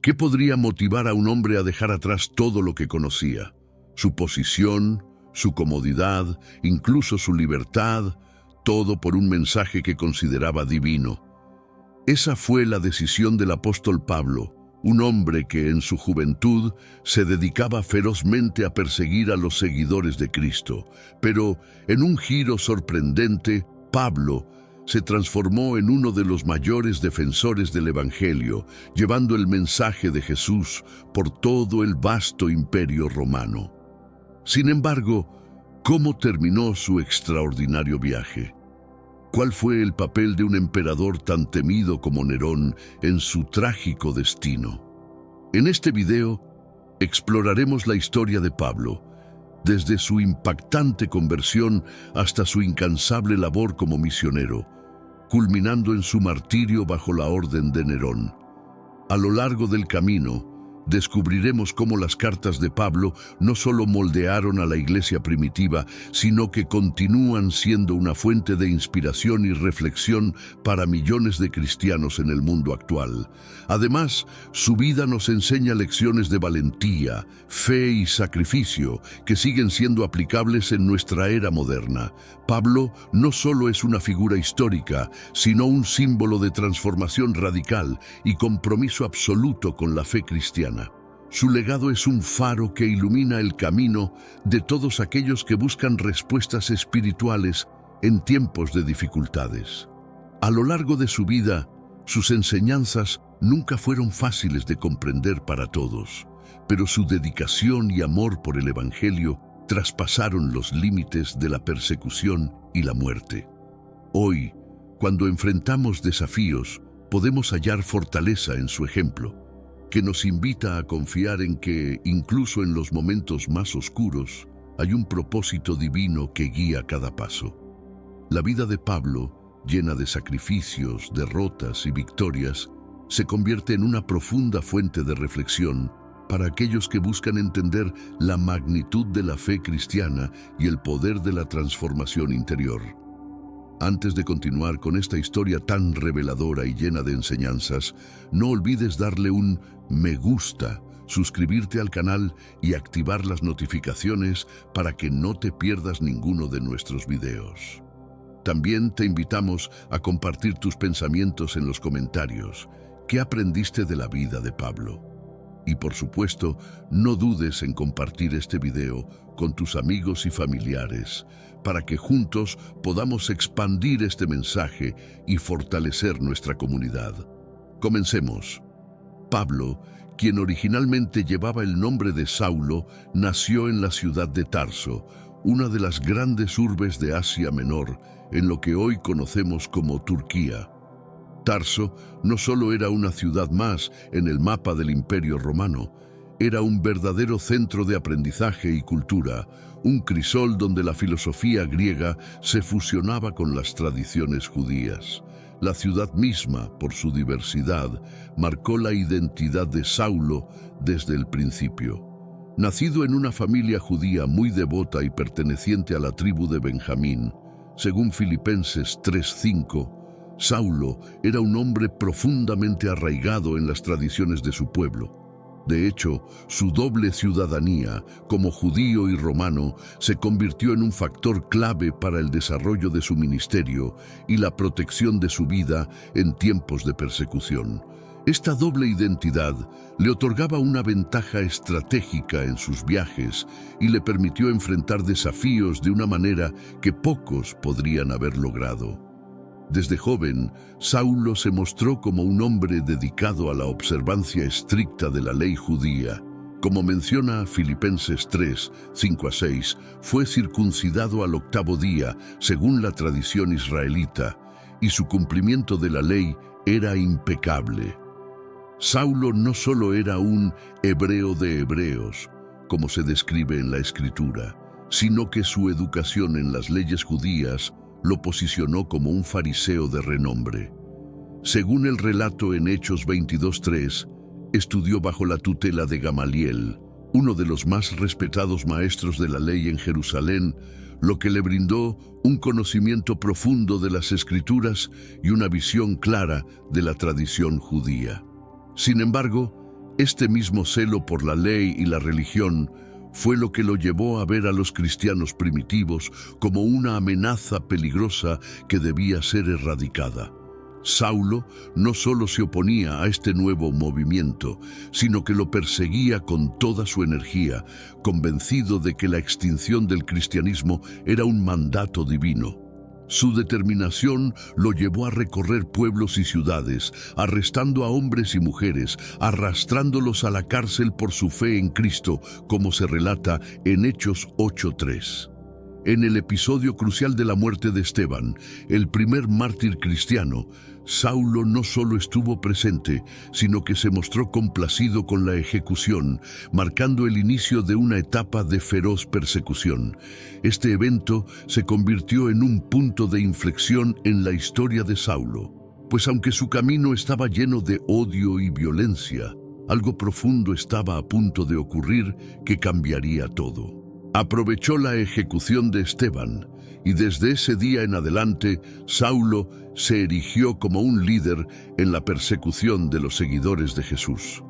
¿Qué podría motivar a un hombre a dejar atrás todo lo que conocía? Su posición, su comodidad, incluso su libertad, todo por un mensaje que consideraba divino. Esa fue la decisión del apóstol Pablo, un hombre que en su juventud se dedicaba ferozmente a perseguir a los seguidores de Cristo. Pero en un giro sorprendente, Pablo se transformó en uno de los mayores defensores del Evangelio, llevando el mensaje de Jesús por todo el vasto imperio romano. Sin embargo, ¿cómo terminó su extraordinario viaje? ¿Cuál fue el papel de un emperador tan temido como Nerón en su trágico destino? En este video exploraremos la historia de Pablo, desde su impactante conversión hasta su incansable labor como misionero, culminando en su martirio bajo la orden de Nerón. A lo largo del camino, descubriremos cómo las cartas de Pablo no solo moldearon a la iglesia primitiva, sino que continúan siendo una fuente de inspiración y reflexión para millones de cristianos en el mundo actual. Además, su vida nos enseña lecciones de valentía, fe y sacrificio que siguen siendo aplicables en nuestra era moderna. Pablo no solo es una figura histórica, sino un símbolo de transformación radical y compromiso absoluto con la fe cristiana. Su legado es un faro que ilumina el camino de todos aquellos que buscan respuestas espirituales en tiempos de dificultades. A lo largo de su vida, sus enseñanzas nunca fueron fáciles de comprender para todos, pero su dedicación y amor por el Evangelio traspasaron los límites de la persecución y la muerte. Hoy, cuando enfrentamos desafíos, podemos hallar fortaleza en su ejemplo, que nos invita a confiar en que, incluso en los momentos más oscuros, hay un propósito divino que guía cada paso. La vida de Pablo, llena de sacrificios, derrotas y victorias, se convierte en una profunda fuente de reflexión para aquellos que buscan entender la magnitud de la fe cristiana y el poder de la transformación interior. Antes de continuar con esta historia tan reveladora y llena de enseñanzas, no olvides darle un me gusta, suscribirte al canal y activar las notificaciones para que no te pierdas ninguno de nuestros videos. También te invitamos a compartir tus pensamientos en los comentarios. ¿Qué aprendiste de la vida de Pablo? Y por supuesto, no dudes en compartir este video con tus amigos y familiares, para que juntos podamos expandir este mensaje y fortalecer nuestra comunidad. Comencemos. Pablo, quien originalmente llevaba el nombre de Saulo, nació en la ciudad de Tarso, una de las grandes urbes de Asia Menor, en lo que hoy conocemos como Turquía. Tarso no solo era una ciudad más en el mapa del Imperio Romano, era un verdadero centro de aprendizaje y cultura, un crisol donde la filosofía griega se fusionaba con las tradiciones judías. La ciudad misma, por su diversidad, marcó la identidad de Saulo desde el principio. Nacido en una familia judía muy devota y perteneciente a la tribu de Benjamín, según Filipenses 3:5, Saulo era un hombre profundamente arraigado en las tradiciones de su pueblo. De hecho, su doble ciudadanía, como judío y romano, se convirtió en un factor clave para el desarrollo de su ministerio y la protección de su vida en tiempos de persecución. Esta doble identidad le otorgaba una ventaja estratégica en sus viajes y le permitió enfrentar desafíos de una manera que pocos podrían haber logrado. Desde joven, Saulo se mostró como un hombre dedicado a la observancia estricta de la ley judía. Como menciona Filipenses 3:5-6, fue circuncidado al 8º día, según la tradición israelita, y su cumplimiento de la ley era impecable. Saulo no solo era un hebreo de hebreos, como se describe en la Escritura, sino que su educación en las leyes judías lo posicionó como un fariseo de renombre. Según el relato en Hechos 22:3, estudió bajo la tutela de Gamaliel, uno de los más respetados maestros de la ley en Jerusalén, lo que le brindó un conocimiento profundo de las Escrituras y una visión clara de la tradición judía. Sin embargo, Este mismo celo por la ley y la religión fue lo que lo llevó a ver a los cristianos primitivos como una amenaza peligrosa que debía ser erradicada. Saulo no solo se oponía a este nuevo movimiento, sino que lo perseguía con toda su energía, convencido de que la extinción del cristianismo era un mandato divino. Su determinación lo llevó a recorrer pueblos y ciudades, arrestando a hombres y mujeres, arrastrándolos a la cárcel por su fe en Cristo, como se relata en Hechos 8:3. En el episodio crucial de la muerte de Esteban, el primer mártir cristiano, Saulo no solo estuvo presente, sino que se mostró complacido con la ejecución, marcando el inicio de una etapa de feroz persecución. Este evento se convirtió en un punto de inflexión en la historia de Saulo, pues aunque su camino estaba lleno de odio y violencia, algo profundo estaba a punto de ocurrir que cambiaría todo. Aprovechó la ejecución de Esteban, y desde ese día en adelante, Saulo se erigió como un líder en la persecución de los seguidores de Jesús.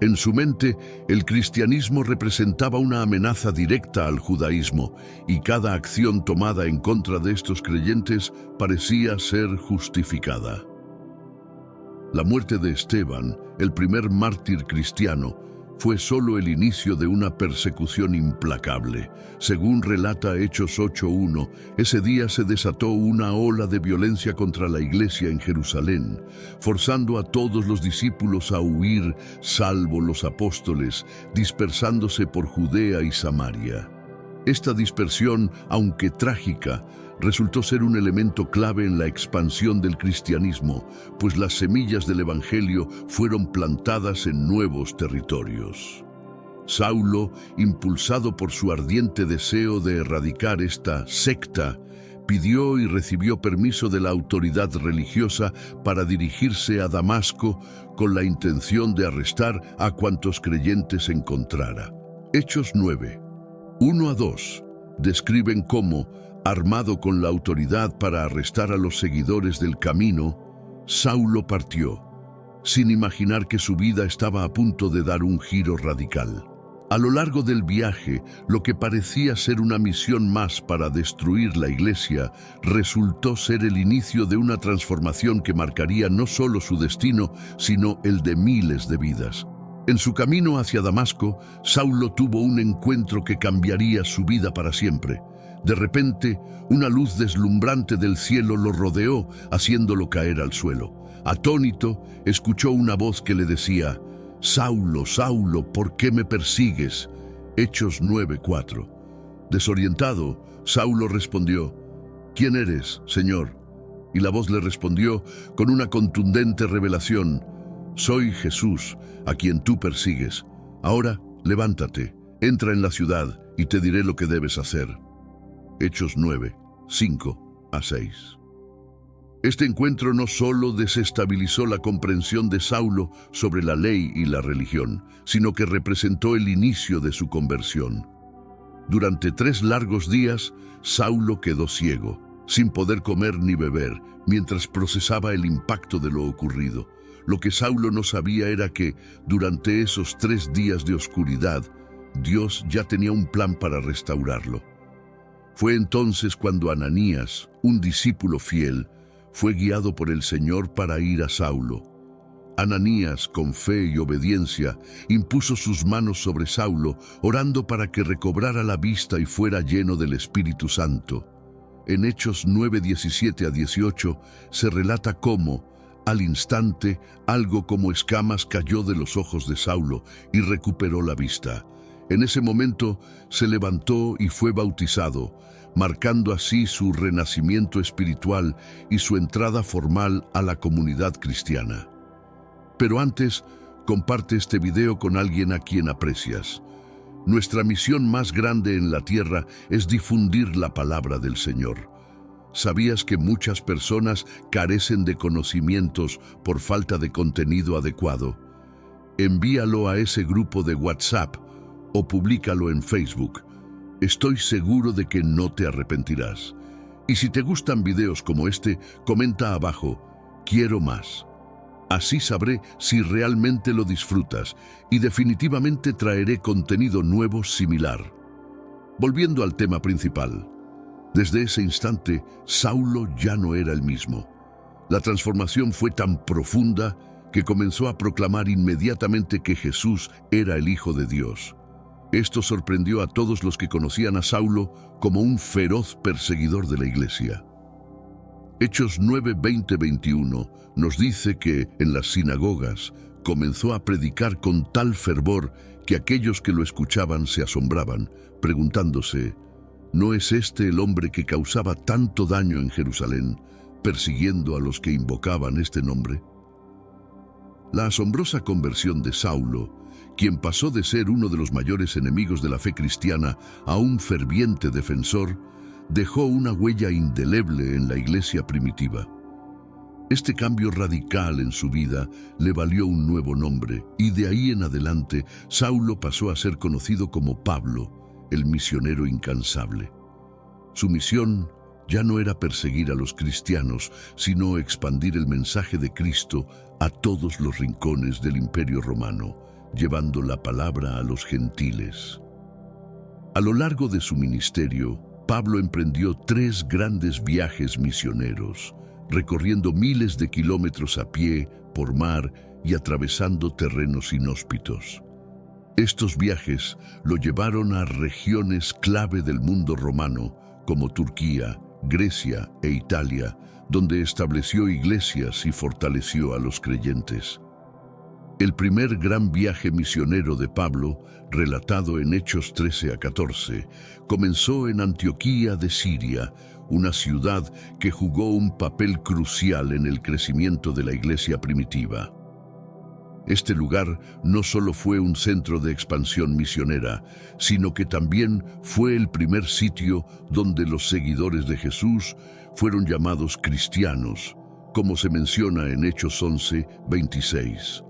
En su mente, el cristianismo representaba una amenaza directa al judaísmo, y cada acción tomada en contra de estos creyentes parecía ser justificada. La muerte de Esteban, el primer mártir cristiano, fue solo el inicio de una persecución implacable. Según relata Hechos 8:1, ese día se desató una ola de violencia contra la iglesia en Jerusalén, forzando a todos los discípulos a huir, salvo los apóstoles, dispersándose por Judea y Samaria. Esta dispersión, aunque trágica, resultó ser un elemento clave en la expansión del cristianismo, pues las semillas del Evangelio fueron plantadas en nuevos territorios. Saulo, impulsado por su ardiente deseo de erradicar esta secta, pidió y recibió permiso de la autoridad religiosa para dirigirse a Damasco con la intención de arrestar a cuantos creyentes encontrara. Hechos 9, 1-2, describen cómo, armado con la autoridad para arrestar a los seguidores del camino, Saulo partió, sin imaginar que su vida estaba a punto de dar un giro radical. A lo largo del viaje, lo que parecía ser una misión más para destruir la iglesia, resultó ser el inicio de una transformación que marcaría no solo su destino, sino el de miles de vidas. En su camino hacia Damasco, Saulo tuvo un encuentro que cambiaría su vida para siempre. De repente, una luz deslumbrante del cielo lo rodeó, haciéndolo caer al suelo. Atónito, escuchó una voz que le decía: «Saulo, Saulo, ¿por qué me persigues?». Hechos 9:4. Desorientado, Saulo respondió: «¿Quién eres, Señor?». Y la voz le respondió con una contundente revelación: «Soy Jesús, a quien tú persigues. Ahora, levántate, entra en la ciudad y te diré lo que debes hacer». Hechos 9, 5-6. Este encuentro no solo desestabilizó la comprensión de Saulo sobre la ley y la religión, sino que representó el inicio de su conversión. Durante 3 largos días, Saulo quedó ciego, sin poder comer ni beber, mientras procesaba el impacto de lo ocurrido. Lo que Saulo no sabía era que, durante esos 3 días de oscuridad, Dios ya tenía un plan para restaurarlo. Fue entonces cuando Ananías, un discípulo fiel, fue guiado por el Señor para ir a Saulo. Ananías, con fe y obediencia, impuso sus manos sobre Saulo, orando para que recobrara la vista y fuera lleno del Espíritu Santo. En Hechos 9:17-18 se relata cómo, al instante, algo como escamas cayó de los ojos de Saulo y recuperó la vista. En ese momento se levantó y fue bautizado, marcando así su renacimiento espiritual y su entrada formal a la comunidad cristiana. Pero antes, comparte este video con alguien a quien aprecias. Nuestra misión más grande en la tierra es difundir la palabra del Señor. ¿Sabías que muchas personas carecen de conocimientos por falta de contenido adecuado? Envíalo a ese grupo de WhatsApp o públicalo en Facebook. Estoy seguro de que no te arrepentirás. Y si te gustan videos como este, comenta abajo: «Quiero más». Así sabré si realmente lo disfrutas y definitivamente traeré contenido nuevo similar. Volviendo al tema principal, desde ese instante, Saulo ya no era el mismo. La transformación fue tan profunda que comenzó a proclamar inmediatamente que Jesús era el Hijo de Dios. Esto sorprendió a todos los que conocían a Saulo como un feroz perseguidor de la iglesia. Hechos 9, 20, 21 nos dice que en las sinagogas comenzó a predicar con tal fervor que aquellos que lo escuchaban se asombraban, preguntándose: ¿no es este el hombre que causaba tanto daño en Jerusalén, persiguiendo a los que invocaban este nombre? La asombrosa conversión de Saulo, quien pasó de ser uno de los mayores enemigos de la fe cristiana a un ferviente defensor, dejó una huella indeleble en la iglesia primitiva. Este cambio radical en su vida le valió un nuevo nombre, y de ahí en adelante Saulo pasó a ser conocido como Pablo, el misionero incansable. Su misión ya no era perseguir a los cristianos, sino expandir el mensaje de Cristo a todos los rincones del Imperio Romano, llevando la palabra a los gentiles. A lo largo de su ministerio, Pablo emprendió 3 grandes viajes misioneros, recorriendo miles de kilómetros a pie, por mar y atravesando terrenos inhóspitos. Estos viajes lo llevaron a regiones clave del mundo romano, como Turquía, Grecia e Italia, donde estableció iglesias y fortaleció a los creyentes. El primer gran viaje misionero de Pablo, relatado en Hechos 13 a 14, comenzó en Antioquía de Siria, una ciudad que jugó un papel crucial en el crecimiento de la iglesia primitiva. Este lugar no solo fue un centro de expansión misionera, sino que también fue el primer sitio donde los seguidores de Jesús fueron llamados cristianos, como se menciona en Hechos 11, 26.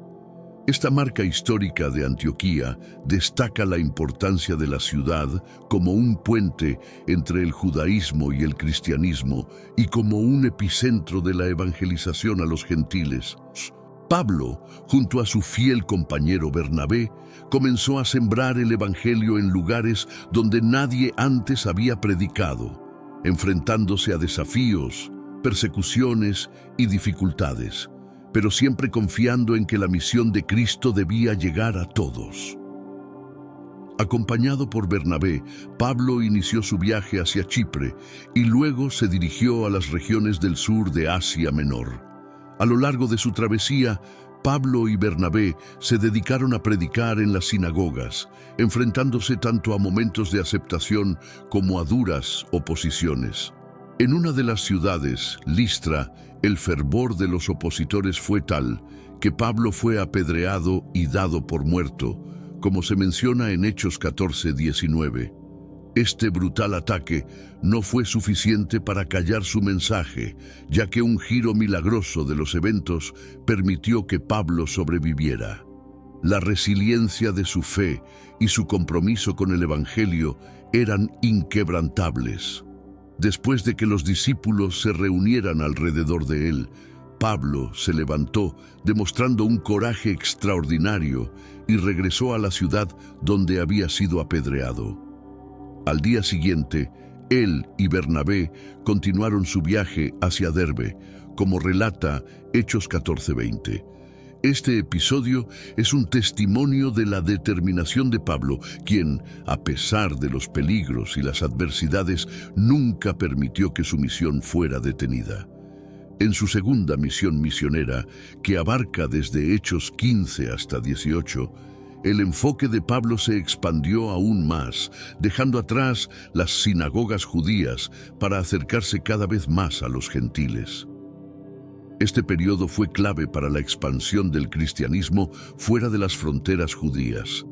Esta marca histórica de Antioquía destaca la importancia de la ciudad como un puente entre el judaísmo y el cristianismo y como un epicentro de la evangelización a los gentiles. Pablo, junto a su fiel compañero Bernabé, comenzó a sembrar el evangelio en lugares donde nadie antes había predicado, enfrentándose a desafíos, persecuciones y dificultades, pero siempre confiando en que la misión de Cristo debía llegar a todos. Acompañado por Bernabé, Pablo inició su viaje hacia Chipre y luego se dirigió a las regiones del sur de Asia Menor. A lo largo de su travesía, Pablo y Bernabé se dedicaron a predicar en las sinagogas, enfrentándose tanto a momentos de aceptación como a duras oposiciones. En una de las ciudades, Listra, el fervor de los opositores fue tal que Pablo fue apedreado y dado por muerto, como se menciona en Hechos 14, 19. Este brutal ataque no fue suficiente para callar su mensaje, ya que un giro milagroso de los eventos permitió que Pablo sobreviviera. La resiliencia de su fe y su compromiso con el Evangelio eran inquebrantables. Después de que los discípulos se reunieran alrededor de él, Pablo se levantó, demostrando un coraje extraordinario, y regresó a la ciudad donde había sido apedreado. Al día siguiente, él y Bernabé continuaron su viaje hacia Derbe, como relata Hechos 14:20. Este episodio es un testimonio de la determinación de Pablo, quien, a pesar de los peligros y las adversidades, nunca permitió que su misión fuera detenida. En su segunda misión misionera, que abarca desde Hechos 15 hasta 18, el enfoque de Pablo se expandió aún más, dejando atrás las sinagogas judías para acercarse cada vez más a los gentiles. Este periodo fue clave para la expansión del cristianismo fuera de las fronteras judías.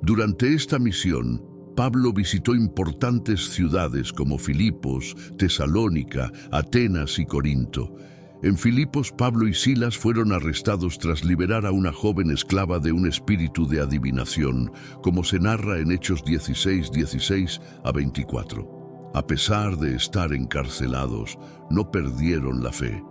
Durante esta misión, Pablo visitó importantes ciudades como Filipos, Tesalónica, Atenas y Corinto. En Filipos, Pablo y Silas fueron arrestados tras liberar a una joven esclava de un espíritu de adivinación, como se narra en Hechos 16, 16 a 24. A pesar de estar encarcelados, no perdieron la fe.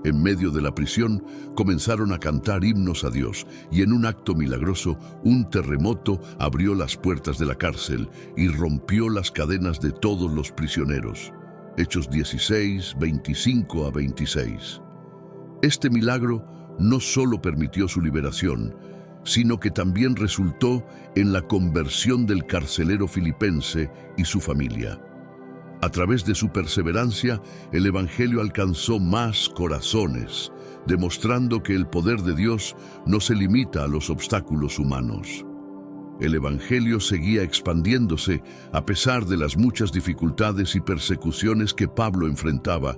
En medio de la prisión, comenzaron a cantar himnos a Dios, y en un acto milagroso, un terremoto abrió las puertas de la cárcel y rompió las cadenas de todos los prisioneros. Hechos 16, 25 a 26. Este milagro no solo permitió su liberación, sino que también resultó en la conversión del carcelero filipense y su familia. A través de su perseverancia, el Evangelio alcanzó más corazones, demostrando que el poder de Dios no se limita a los obstáculos humanos. El Evangelio seguía expandiéndose a pesar de las muchas dificultades y persecuciones que Pablo enfrentaba,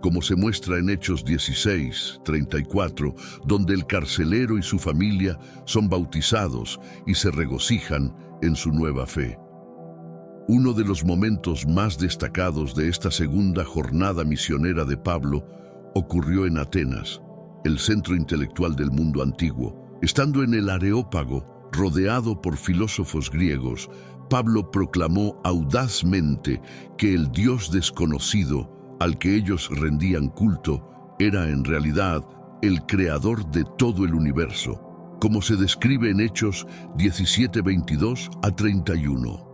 como se muestra en Hechos 16, 34, donde el carcelero y su familia son bautizados y se regocijan en su nueva fe. Uno de los momentos más destacados de esta segunda jornada misionera de Pablo ocurrió en Atenas, el centro intelectual del mundo antiguo. Estando en el Areópago, rodeado por filósofos griegos, Pablo proclamó audazmente que el Dios desconocido al que ellos rendían culto era en realidad el creador de todo el universo, como se describe en Hechos 17, 22 a 31.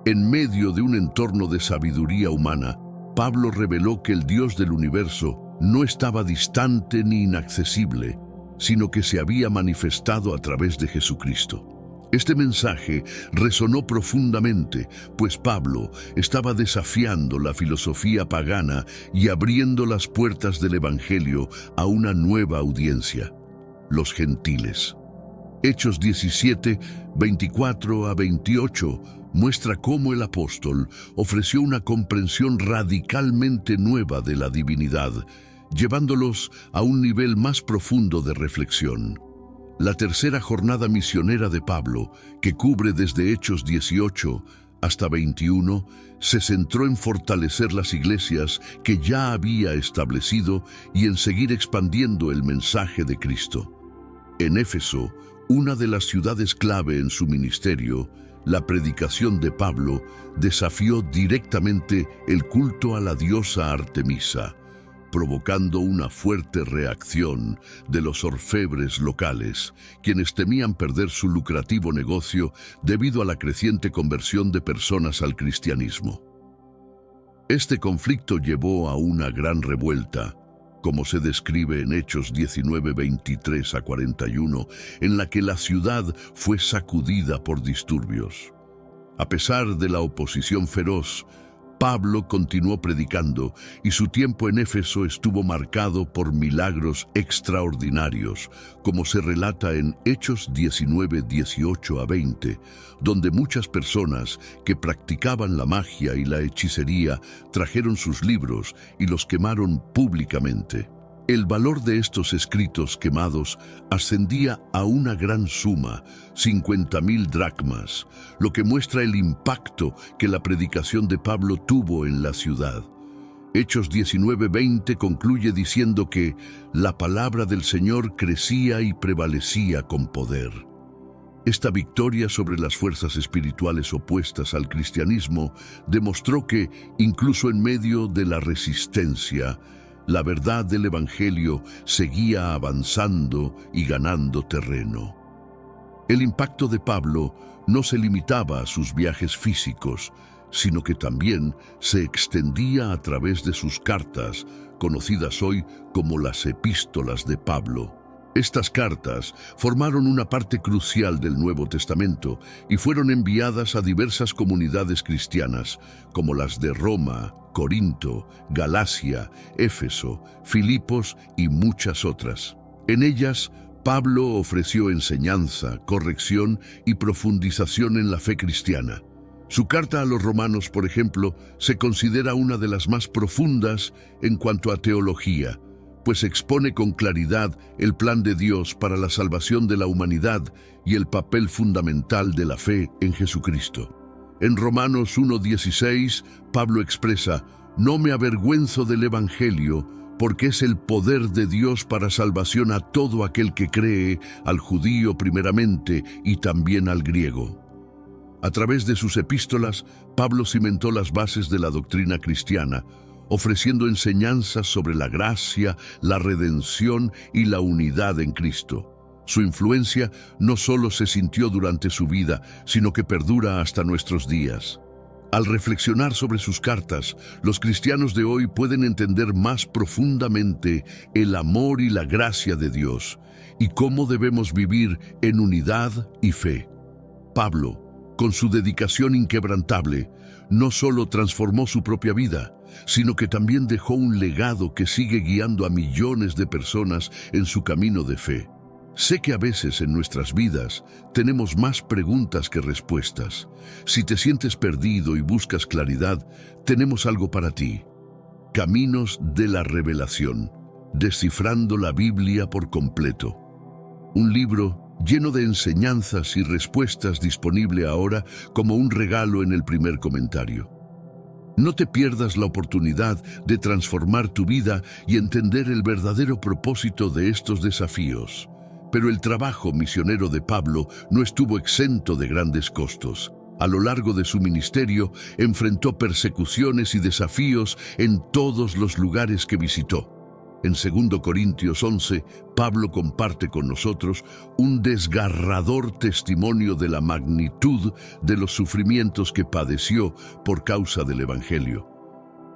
En medio de un entorno de sabiduría humana, Pablo reveló que el Dios del universo no estaba distante ni inaccesible, sino que se había manifestado a través de Jesucristo. Este mensaje resonó profundamente, pues Pablo estaba desafiando la filosofía pagana y abriendo las puertas del Evangelio a una nueva audiencia, los gentiles. Hechos 17, 24 a 28 muestra cómo el apóstol ofreció una comprensión radicalmente nueva de la divinidad, llevándolos a un nivel más profundo de reflexión. La tercera jornada misionera de Pablo, que cubre desde Hechos 18 hasta 21, se centró en fortalecer las iglesias que ya había establecido y en seguir expandiendo el mensaje de Cristo. En Éfeso, una de las ciudades clave en su ministerio, la predicación de Pablo desafió directamente el culto a la diosa Artemisa, provocando una fuerte reacción de los orfebres locales, quienes temían perder su lucrativo negocio debido a la creciente conversión de personas al cristianismo. Este conflicto llevó a una gran revuelta, como se describe en Hechos 19, 23 a 41, en la que la ciudad fue sacudida por disturbios. A pesar de la oposición feroz, Pablo continuó predicando y su tiempo en Éfeso estuvo marcado por milagros extraordinarios, como se relata en Hechos 19, 18 a 20, donde muchas personas que practicaban la magia y la hechicería trajeron sus libros y los quemaron públicamente. El valor de estos escritos quemados ascendía a una gran suma, 50.000 dracmas, lo que muestra el impacto que la predicación de Pablo tuvo en la ciudad. Hechos 19:20 concluye diciendo que la palabra del Señor crecía y prevalecía con poder. Esta victoria sobre las fuerzas espirituales opuestas al cristianismo demostró que, incluso en medio de la resistencia, la verdad del Evangelio seguía avanzando y ganando terreno. El impacto de Pablo no se limitaba a sus viajes físicos, sino que también se extendía a través de sus cartas, conocidas hoy como las epístolas de Pablo. Estas cartas formaron una parte crucial del Nuevo Testamento y fueron enviadas a diversas comunidades cristianas, como las de Roma, Corinto, Galacia, Éfeso, Filipos y muchas otras. En ellas, Pablo ofreció enseñanza, corrección y profundización en la fe cristiana. Su carta a los romanos, por ejemplo, se considera una de las más profundas en cuanto a teología, pues expone con claridad el plan de Dios para la salvación de la humanidad y el papel fundamental de la fe en Jesucristo. En Romanos 1:16, Pablo expresa: «No me avergüenzo del Evangelio, porque es el poder de Dios para salvación a todo aquel que cree, al judío primeramente y también al griego». A través de sus epístolas, Pablo cimentó las bases de la doctrina cristiana, ofreciendo enseñanzas sobre la gracia, la redención y la unidad en Cristo. Su influencia no solo se sintió durante su vida, sino que perdura hasta nuestros días. Al reflexionar sobre sus cartas, los cristianos de hoy pueden entender más profundamente el amor y la gracia de Dios y cómo debemos vivir en unidad y fe. Pablo, con su dedicación inquebrantable, no solo transformó su propia vida, sino que también dejó un legado que sigue guiando a millones de personas en su camino de fe. Sé que a veces en nuestras vidas tenemos más preguntas que respuestas. Si te sientes perdido y buscas claridad, tenemos algo para ti. Caminos de la Revelación, descifrando la Biblia por completo. Un libro lleno de enseñanzas y respuestas disponible ahora como un regalo en el primer comentario. No te pierdas la oportunidad de transformar tu vida y entender el verdadero propósito de estos desafíos. Pero el trabajo misionero de Pablo no estuvo exento de grandes costos. A lo largo de su ministerio, enfrentó persecuciones y desafíos en todos los lugares que visitó. En 2 Corintios 11, Pablo comparte con nosotros un desgarrador testimonio de la magnitud de los sufrimientos que padeció por causa del Evangelio.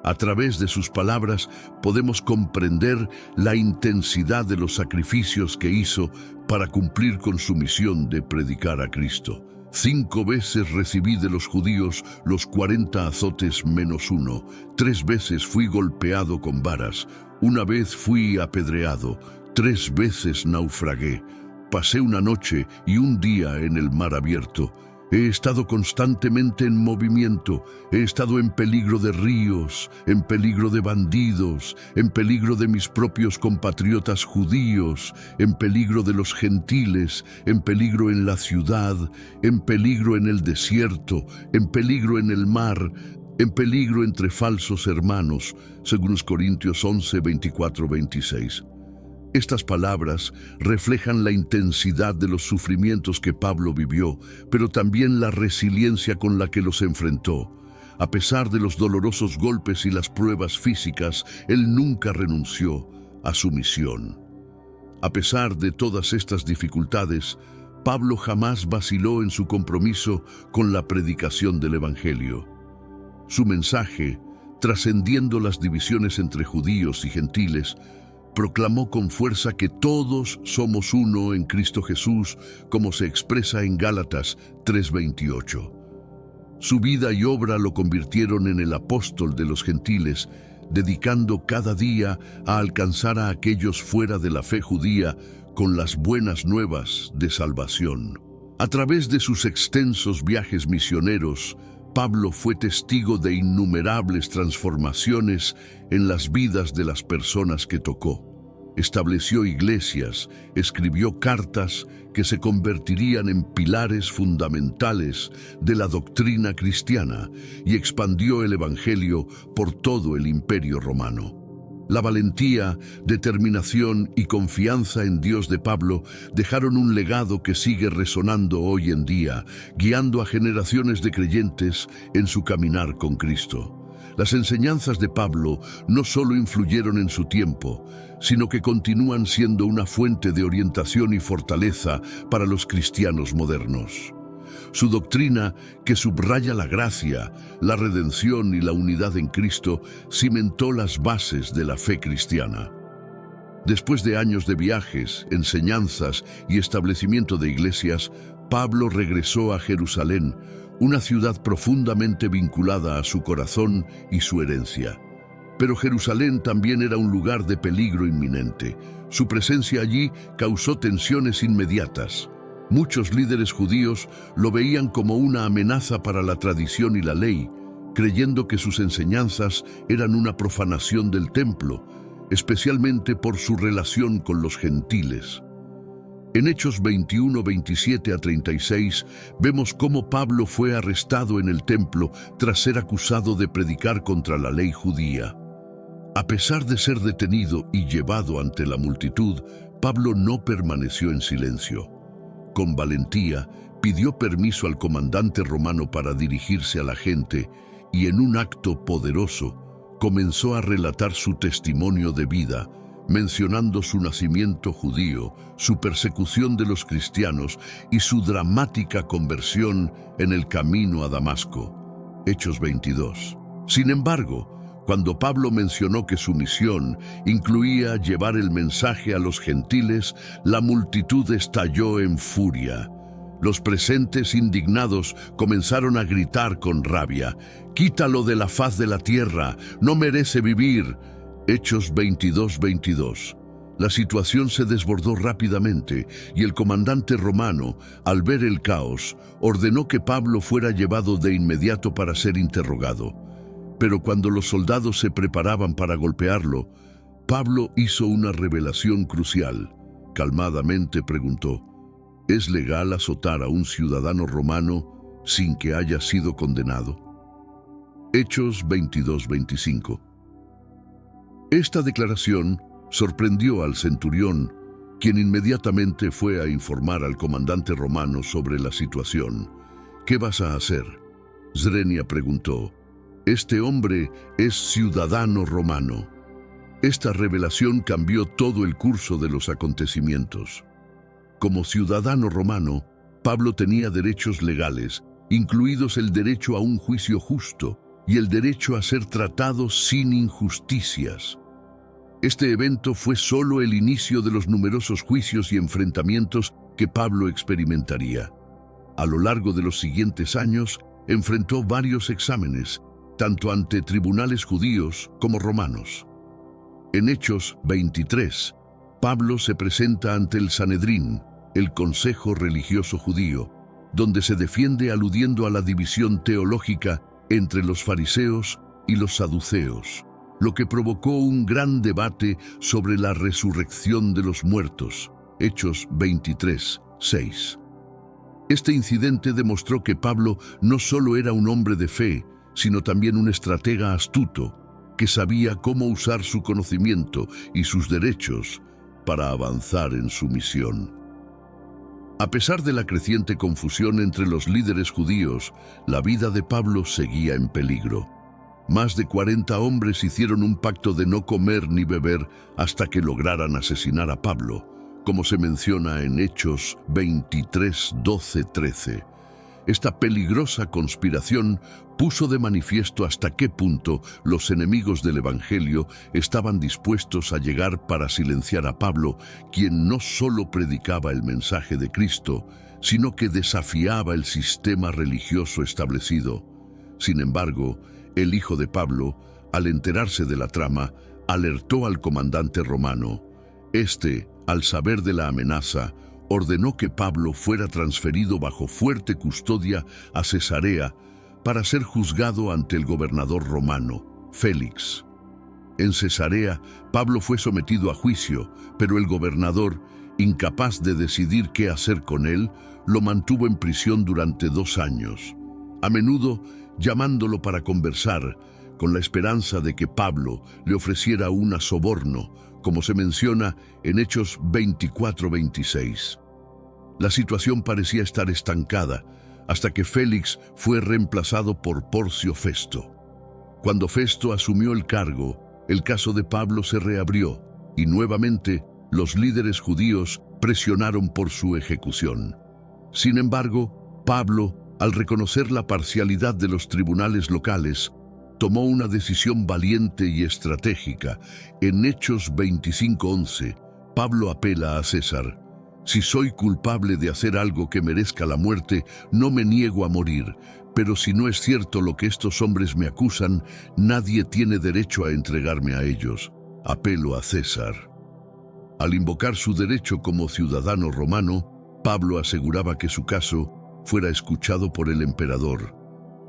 A través de sus palabras podemos comprender la intensidad de los sacrificios que hizo para cumplir con su misión de predicar a Cristo. 5 veces recibí de los judíos los 40 azotes menos 1. 3 veces fui golpeado con varas. 1 vez fui apedreado. 3 veces naufragué. Pasé una noche y un día en el mar abierto. He estado constantemente en movimiento, he estado en peligro de ríos, en peligro de bandidos, en peligro de mis propios compatriotas judíos, en peligro de los gentiles, en peligro en la ciudad, en peligro en el desierto, en peligro en el mar, en peligro entre falsos hermanos, 2 Corintios 11, 24-26. Estas palabras reflejan la intensidad de los sufrimientos que Pablo vivió, pero también la resiliencia con la que los enfrentó. A pesar de los dolorosos golpes y las pruebas físicas, él nunca renunció a su misión. A pesar de todas estas dificultades, Pablo jamás vaciló en su compromiso con la predicación del Evangelio. Su mensaje, trascendiendo las divisiones entre judíos y gentiles, proclamó con fuerza que todos somos uno en Cristo Jesús, como se expresa en Gálatas 3:28. Su vida y obra lo convirtieron en el apóstol de los gentiles, dedicando cada día a alcanzar a aquellos fuera de la fe judía con las buenas nuevas de salvación. A través de sus extensos viajes misioneros, Pablo fue testigo de innumerables transformaciones en las vidas de las personas que tocó. Estableció iglesias, escribió cartas que se convertirían en pilares fundamentales de la doctrina cristiana y expandió el Evangelio por todo el Imperio Romano. La valentía, determinación y confianza en Dios de Pablo dejaron un legado que sigue resonando hoy en día, guiando a generaciones de creyentes en su caminar con Cristo. Las enseñanzas de Pablo no solo influyeron en su tiempo, sino que continúan siendo una fuente de orientación y fortaleza para los cristianos modernos. Su doctrina, que subraya la gracia, la redención y la unidad en Cristo, cimentó las bases de la fe cristiana. Después de años de viajes, enseñanzas y establecimiento de iglesias, Pablo regresó a Jerusalén, una ciudad profundamente vinculada a su corazón y su herencia. Pero Jerusalén también era un lugar de peligro inminente. Su presencia allí causó tensiones inmediatas. Muchos líderes judíos lo veían como una amenaza para la tradición y la ley, creyendo que sus enseñanzas eran una profanación del templo, especialmente por su relación con los gentiles. En Hechos 21, 27-36, vemos cómo Pablo fue arrestado en el templo tras ser acusado de predicar contra la ley judía. A pesar de ser detenido y llevado ante la multitud, Pablo no permaneció en silencio. Con valentía, pidió permiso al comandante romano para dirigirse a la gente y en un acto poderoso, comenzó a relatar su testimonio de vida, mencionando su nacimiento judío, su persecución de los cristianos y su dramática conversión en el camino a Damasco. Hechos 22. Sin embargo, cuando Pablo mencionó que su misión incluía llevar el mensaje a los gentiles, la multitud estalló en furia. Los presentes, indignados, comenzaron a gritar con rabia: «¡Quítalo de la faz de la tierra! ¡No merece vivir!». Hechos 22:22. La situación se desbordó rápidamente y el comandante romano, al ver el caos, ordenó que Pablo fuera llevado de inmediato para ser interrogado. Pero cuando los soldados se preparaban para golpearlo, Pablo hizo una revelación crucial. Calmadamente preguntó: ¿es legal azotar a un ciudadano romano sin que haya sido condenado? Hechos 22:25. Esta declaración sorprendió al centurión, quien inmediatamente fue a informar al comandante romano sobre la situación. «¿Qué vas a hacer?», Zrenia preguntó. «Este hombre es ciudadano romano». Esta revelación cambió todo el curso de los acontecimientos. Como ciudadano romano, Pablo tenía derechos legales, incluidos el derecho a un juicio justo y el derecho a ser tratado sin injusticias. Este evento fue solo el inicio de los numerosos juicios y enfrentamientos que Pablo experimentaría. A lo largo de los siguientes años, enfrentó varios exámenes, tanto ante tribunales judíos como romanos. En Hechos 23, Pablo se presenta ante el Sanedrín, el consejo religioso judío, donde se defiende aludiendo a la división teológica entre los fariseos y los saduceos, lo que provocó un gran debate sobre la resurrección de los muertos. Hechos 23:6. Este incidente demostró que Pablo no solo era un hombre de fe, sino también un estratega astuto, que sabía cómo usar su conocimiento y sus derechos para avanzar en su misión. A pesar de la creciente confusión entre los líderes judíos, la vida de Pablo seguía en peligro. Más de 40 hombres hicieron un pacto de no comer ni beber hasta que lograran asesinar a Pablo, como se menciona en Hechos 23:12-13. Esta peligrosa conspiración puso de manifiesto hasta qué punto los enemigos del Evangelio estaban dispuestos a llegar para silenciar a Pablo, quien no solo predicaba el mensaje de Cristo, sino que desafiaba el sistema religioso establecido. Sin embargo, el hijo de Pablo, al enterarse de la trama, alertó al comandante romano. Este, al saber de la amenaza, ordenó que Pablo fuera transferido bajo fuerte custodia a Cesarea para ser juzgado ante el gobernador romano, Félix. En Cesarea, Pablo fue sometido a juicio, pero el gobernador, incapaz de decidir qué hacer con él, lo mantuvo en prisión durante 2 años, a menudo llamándolo para conversar, con la esperanza de que Pablo le ofreciera un soborno, como se menciona en Hechos 24:26. La situación parecía estar estancada, hasta que Félix fue reemplazado por Porcio Festo. Cuando Festo asumió el cargo, el caso de Pablo se reabrió, y nuevamente los líderes judíos presionaron por su ejecución. Sin embargo, Pablo, al reconocer la parcialidad de los tribunales locales, tomó una decisión valiente y estratégica. En Hechos 25:11, Pablo apela a César: «Si soy culpable de hacer algo que merezca la muerte, no me niego a morir, pero si no es cierto lo que estos hombres me acusan, nadie tiene derecho a entregarme a ellos. Apelo a César». Al invocar su derecho como ciudadano romano, Pablo aseguraba que su caso fuera escuchado por el emperador,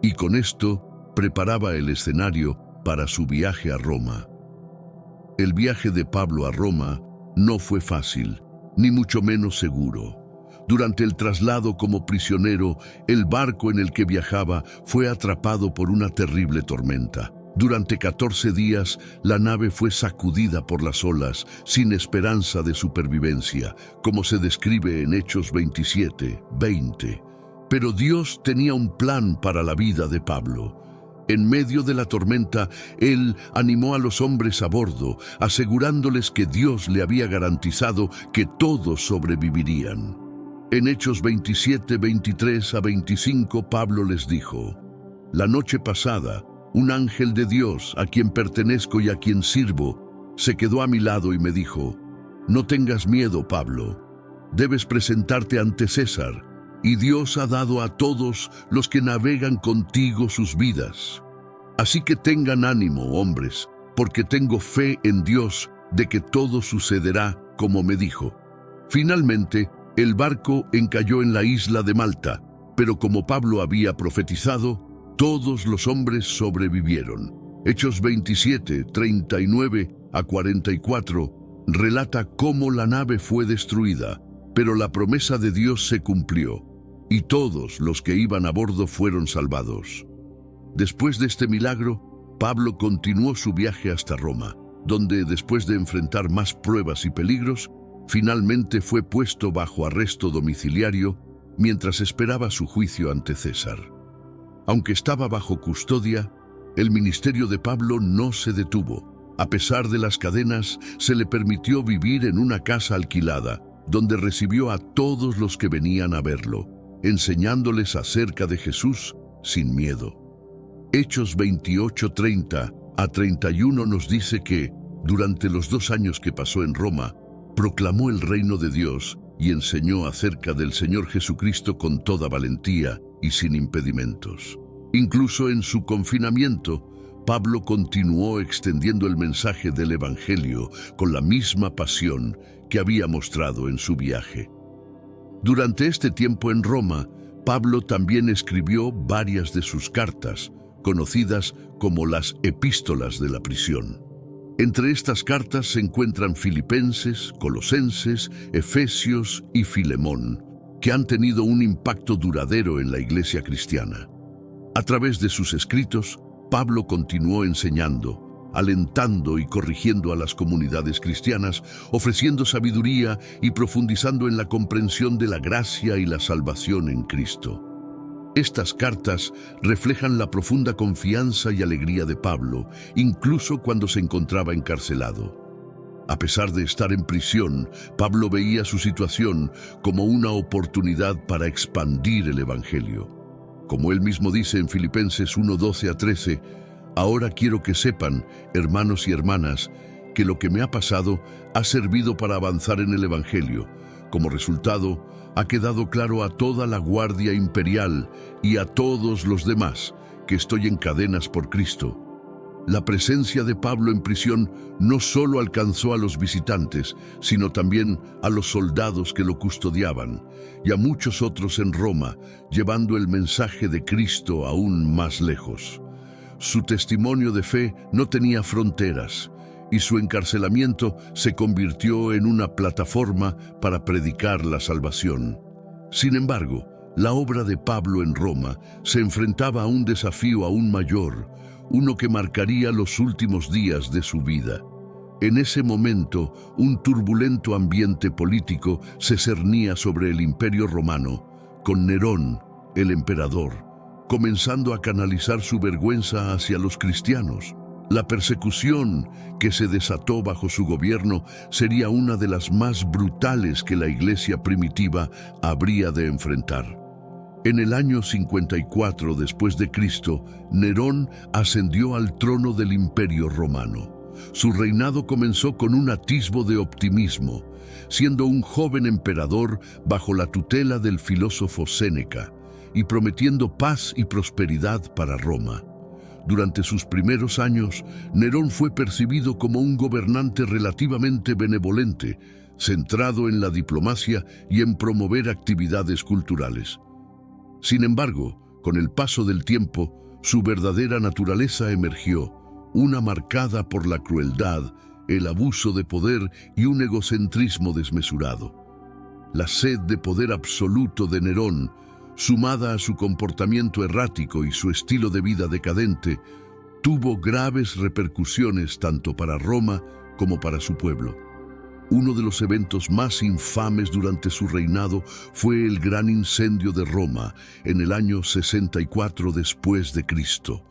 y con esto preparaba el escenario para su viaje a Roma. El viaje de Pablo a Roma no fue fácil, ni mucho menos seguro. Durante el traslado como prisionero, el barco en el que viajaba fue atrapado por una terrible tormenta. Durante 14 días, la nave fue sacudida por las olas, sin esperanza de supervivencia, como se describe en Hechos 27:20. Pero Dios tenía un plan para la vida de Pablo. En medio de la tormenta, él animó a los hombres a bordo, asegurándoles que Dios le había garantizado que todos sobrevivirían. En Hechos 27, 23 a 25, Pablo les dijo: «La noche pasada, un ángel de Dios, a quien pertenezco y a quien sirvo, se quedó a mi lado y me dijo: no tengas miedo, Pablo. Debes presentarte ante César, y Dios ha dado a todos los que navegan contigo sus vidas. Así que tengan ánimo, hombres, porque tengo fe en Dios de que todo sucederá como me dijo». Finalmente, el barco encalló en la isla de Malta, pero como Pablo había profetizado, todos los hombres sobrevivieron. Hechos 27, 39 a 44 relata cómo la nave fue destruida, pero la promesa de Dios se cumplió, y todos los que iban a bordo fueron salvados. Después de este milagro, Pablo continuó su viaje hasta Roma, donde, después de enfrentar más pruebas y peligros, finalmente fue puesto bajo arresto domiciliario mientras esperaba su juicio ante César. Aunque estaba bajo custodia, el ministerio de Pablo no se detuvo. A pesar de las cadenas, se le permitió vivir en una casa alquilada, donde recibió a todos los que venían a verlo, enseñándoles acerca de Jesús sin miedo. Hechos 28, 30 a 31 nos dice que, durante los 2 años que pasó en Roma, proclamó el reino de Dios y enseñó acerca del Señor Jesucristo con toda valentía y sin impedimentos. Incluso en su confinamiento, Pablo continuó extendiendo el mensaje del Evangelio con la misma pasión que había mostrado en su viaje. Durante este tiempo en Roma, Pablo también escribió varias de sus cartas, conocidas como las epístolas de la prisión. Entre estas cartas se encuentran Filipenses, Colosenses, Efesios y Filemón, que han tenido un impacto duradero en la iglesia cristiana. A través de sus escritos, Pablo continuó enseñando, alentando y corrigiendo a las comunidades cristianas, ofreciendo sabiduría y profundizando en la comprensión de la gracia y la salvación en Cristo. Estas cartas reflejan la profunda confianza y alegría de Pablo, incluso cuando se encontraba encarcelado. A pesar de estar en prisión, Pablo veía su situación como una oportunidad para expandir el Evangelio. Como él mismo dice en Filipenses 1, 12 a 13, «Ahora quiero que sepan, hermanos y hermanas, que lo que me ha pasado ha servido para avanzar en el Evangelio. Como resultado, ha quedado claro a toda la guardia imperial y a todos los demás que estoy en cadenas por Cristo». La presencia de Pablo en prisión no solo alcanzó a los visitantes, sino también a los soldados que lo custodiaban y a muchos otros en Roma, llevando el mensaje de Cristo aún más lejos. Su testimonio de fe no tenía fronteras, y su encarcelamiento se convirtió en una plataforma para predicar la salvación. Sin embargo, la obra de Pablo en Roma se enfrentaba a un desafío aún mayor, uno que marcaría los últimos días de su vida. En ese momento, un turbulento ambiente político se cernía sobre el Imperio Romano, con Nerón, el emperador, comenzando a canalizar su vergüenza hacia los cristianos. La persecución que se desató bajo su gobierno sería una de las más brutales que la iglesia primitiva habría de enfrentar. En el año 54 después de Cristo, Nerón ascendió al trono del Imperio Romano. Su reinado comenzó con un atisbo de optimismo, siendo un joven emperador bajo la tutela del filósofo Séneca y prometiendo paz y prosperidad para Roma. Durante sus primeros años, Nerón fue percibido como un gobernante relativamente benevolente, centrado en la diplomacia y en promover actividades culturales. Sin embargo, con el paso del tiempo, su verdadera naturaleza emergió, una marcada por la crueldad, el abuso de poder y un egocentrismo desmesurado. La sed de poder absoluto de Nerón, sumada a su comportamiento errático y su estilo de vida decadente, tuvo graves repercusiones tanto para Roma como para su pueblo. Uno de los eventos más infames durante su reinado fue el gran incendio de Roma en el año 64 después de Cristo.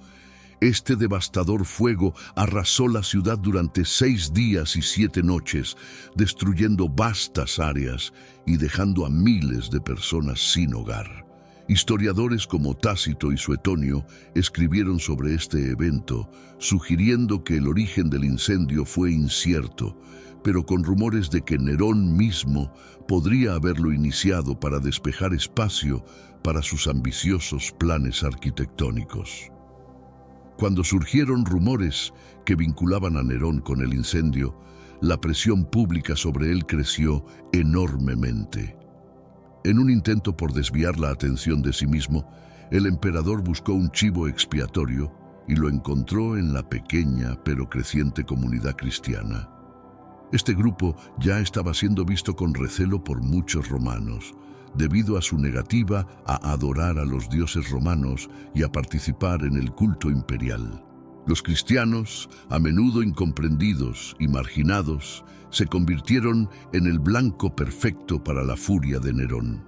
Este devastador fuego arrasó la ciudad durante 6 días y 7 noches, destruyendo vastas áreas y dejando a miles de personas sin hogar. Historiadores como Tácito y Suetonio escribieron sobre este evento, sugiriendo que el origen del incendio fue incierto, pero con rumores de que Nerón mismo podría haberlo iniciado para despejar espacio para sus ambiciosos planes arquitectónicos. Cuando surgieron rumores que vinculaban a Nerón con el incendio, la presión pública sobre él creció enormemente. En un intento por desviar la atención de sí mismo, el emperador buscó un chivo expiatorio y lo encontró en la pequeña pero creciente comunidad cristiana. Este grupo ya estaba siendo visto con recelo por muchos romanos, debido a su negativa a adorar a los dioses romanos y a participar en el culto imperial. Los cristianos, a menudo incomprendidos y marginados, se convirtieron en el blanco perfecto para la furia de Nerón.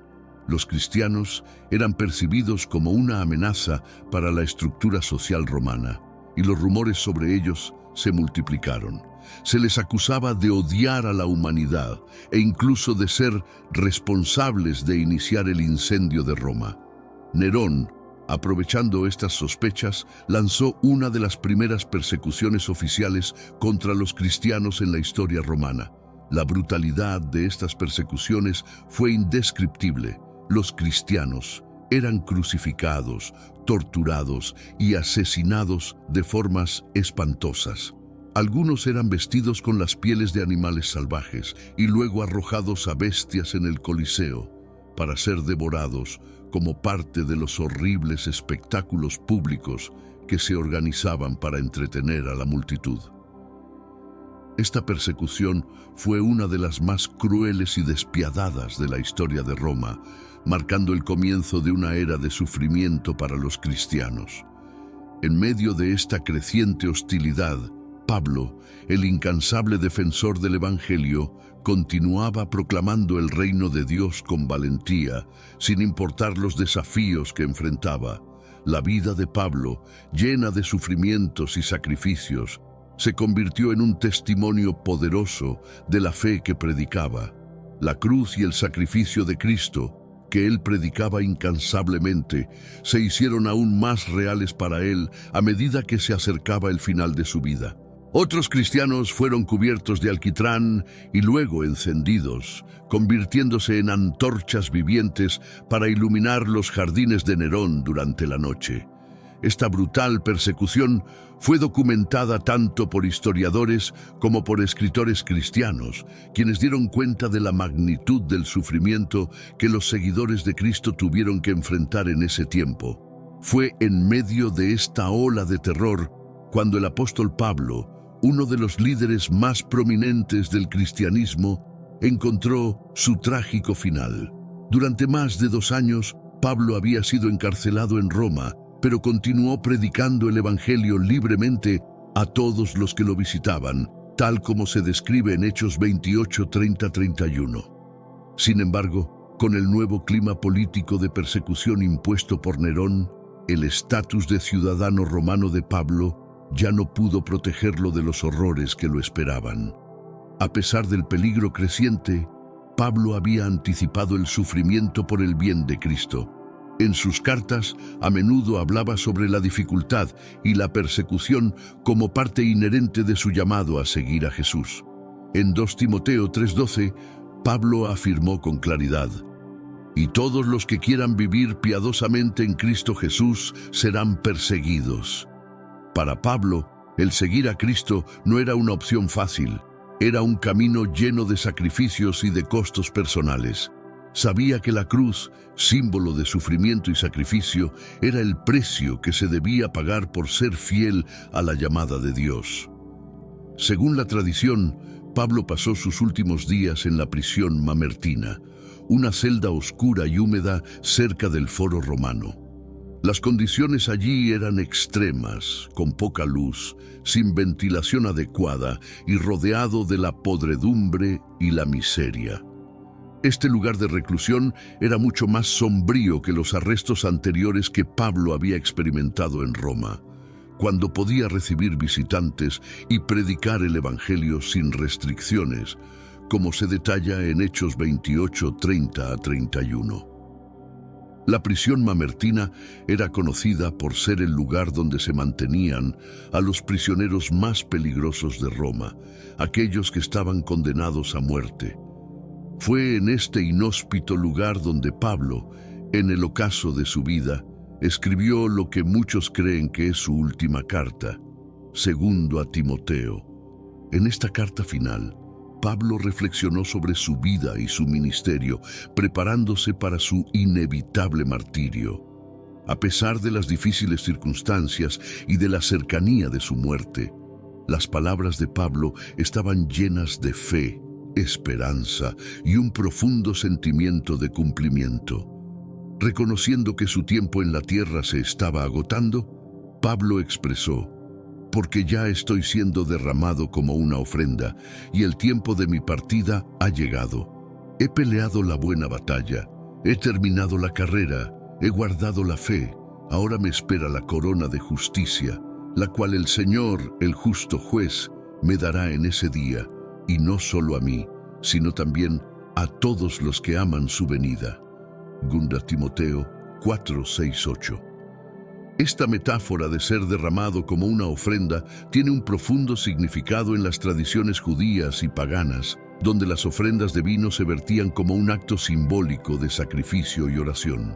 Los cristianos eran percibidos como una amenaza para la estructura social romana, y los rumores sobre ellos se multiplicaron. Se les acusaba de odiar a la humanidad e incluso de ser responsables de iniciar el incendio de Roma. Nerón, aprovechando estas sospechas, lanzó una de las primeras persecuciones oficiales contra los cristianos en la historia romana. La brutalidad de estas persecuciones fue indescriptible. Los cristianos eran crucificados, torturados y asesinados de formas espantosas. Algunos eran vestidos con las pieles de animales salvajes y luego arrojados a bestias en el Coliseo para ser devorados como parte de los horribles espectáculos públicos que se organizaban para entretener a la multitud. Esta persecución fue una de las más crueles y despiadadas de la historia de Roma, marcando el comienzo de una era de sufrimiento para los cristianos. En medio de esta creciente hostilidad, Pablo, el incansable defensor del Evangelio, continuaba proclamando el reino de Dios con valentía, sin importar los desafíos que enfrentaba. La vida de Pablo, llena de sufrimientos y sacrificios, se convirtió en un testimonio poderoso de la fe que predicaba. La cruz y el sacrificio de Cristo, que él predicaba incansablemente, se hicieron aún más reales para él a medida que se acercaba el final de su vida. Otros cristianos fueron cubiertos de alquitrán y luego encendidos, convirtiéndose en antorchas vivientes para iluminar los jardines de Nerón durante la noche. Esta brutal persecución fue documentada tanto por historiadores como por escritores cristianos, quienes dieron cuenta de la magnitud del sufrimiento que los seguidores de Cristo tuvieron que enfrentar en ese tiempo. Fue en medio de esta ola de terror cuando el apóstol Pablo, uno de los líderes más prominentes del cristianismo, encontró su trágico final. Durante más de 2 años, Pablo había sido encarcelado en Roma, pero continuó predicando el Evangelio libremente a todos los que lo visitaban, tal como se describe en Hechos 28, 30-31. Sin embargo, con el nuevo clima político de persecución impuesto por Nerón, el estatus de ciudadano romano de Pablo ya no pudo protegerlo de los horrores que lo esperaban. A pesar del peligro creciente, Pablo había anticipado el sufrimiento por el bien de Cristo. En sus cartas, a menudo hablaba sobre la dificultad y la persecución como parte inherente de su llamado a seguir a Jesús. En 2 Timoteo 3:12, Pablo afirmó con claridad: «Y todos los que quieran vivir piadosamente en Cristo Jesús serán perseguidos». Para Pablo, el seguir a Cristo no era una opción fácil, era un camino lleno de sacrificios y de costos personales. Sabía que la cruz, símbolo de sufrimiento y sacrificio, era el precio que se debía pagar por ser fiel a la llamada de Dios. Según la tradición, Pablo pasó sus últimos días en la prisión mamertina, una celda oscura y húmeda cerca del foro romano. Las condiciones allí eran extremas, con poca luz, sin ventilación adecuada y rodeado de la podredumbre y la miseria. Este lugar de reclusión era mucho más sombrío que los arrestos anteriores que Pablo había experimentado en Roma. cuando podía recibir visitantes y predicar el Evangelio sin restricciones, como se detalla en Hechos 28, 30 a 31. La prisión mamertina era conocida por ser el lugar donde se mantenían a los prisioneros más peligrosos de Roma, aquellos que estaban condenados a muerte. Fue en este inhóspito lugar donde Pablo, en el ocaso de su vida, escribió lo que muchos creen que es su última carta, segundo a Timoteo. En esta carta final, Pablo reflexionó sobre su vida y su ministerio, preparándose para su inevitable martirio. A pesar de las difíciles circunstancias y de la cercanía de su muerte, las palabras de Pablo estaban llenas de fe, esperanza y un profundo sentimiento de cumplimiento. Reconociendo que su tiempo en la tierra se estaba agotando, Pablo expresó: «Porque ya estoy siendo derramado como una ofrenda, y el tiempo de mi partida ha llegado. He peleado la buena batalla, he terminado la carrera, he guardado la fe. Ahora me espera la corona de justicia, la cual el Señor, el justo juez, me dará en ese día, y no solo a mí, sino también a todos los que aman su venida». Segunda Timoteo 4, 6, 8. Esta metáfora de ser derramado como una ofrenda tiene un profundo significado en las tradiciones judías y paganas, donde las ofrendas de vino se vertían como un acto simbólico de sacrificio y oración.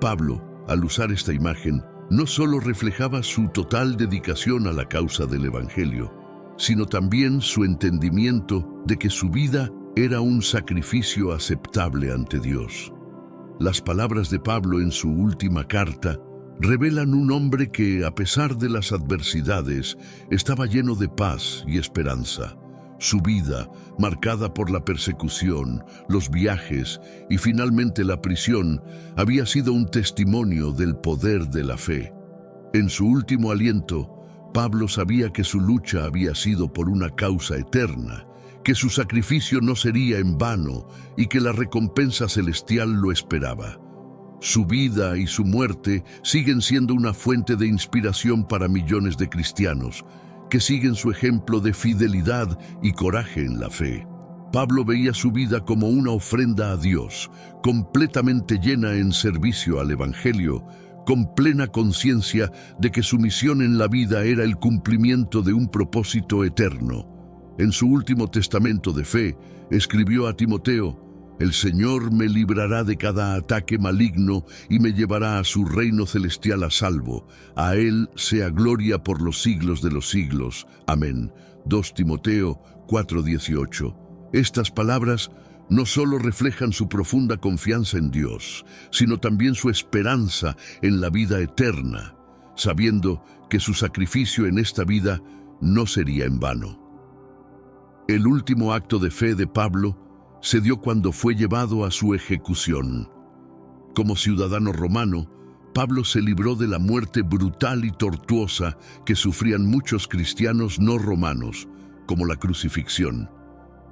Pablo, al usar esta imagen, no solo reflejaba su total dedicación a la causa del Evangelio, sino también su entendimiento de que su vida era un sacrificio aceptable ante Dios. Las palabras de Pablo en su última carta revelan un hombre que, a pesar de las adversidades, estaba lleno de paz y esperanza. Su vida, marcada por la persecución, los viajes y finalmente la prisión, había sido un testimonio del poder de la fe. En su último aliento, Pablo sabía que su lucha había sido por una causa eterna, que su sacrificio no sería en vano y que la recompensa celestial lo esperaba. Su vida y su muerte siguen siendo una fuente de inspiración para millones de cristianos, que siguen su ejemplo de fidelidad y coraje en la fe. Pablo veía su vida como una ofrenda a Dios, completamente llena en servicio al Evangelio, con plena conciencia de que su misión en la vida era el cumplimiento de un propósito eterno. En su último testamento de fe, escribió a Timoteo: «El Señor me librará de cada ataque maligno y me llevará a su reino celestial a salvo. A Él sea gloria por los siglos de los siglos. Amén». 2 Timoteo 4:18. Estas palabras no solo reflejan su profunda confianza en Dios, sino también su esperanza en la vida eterna, sabiendo que su sacrificio en esta vida no sería en vano. El último acto de fe de Pablo se dio cuando fue llevado a su ejecución. Como ciudadano romano, Pablo se libró de la muerte brutal y tortuosa que sufrían muchos cristianos no romanos, como la crucifixión.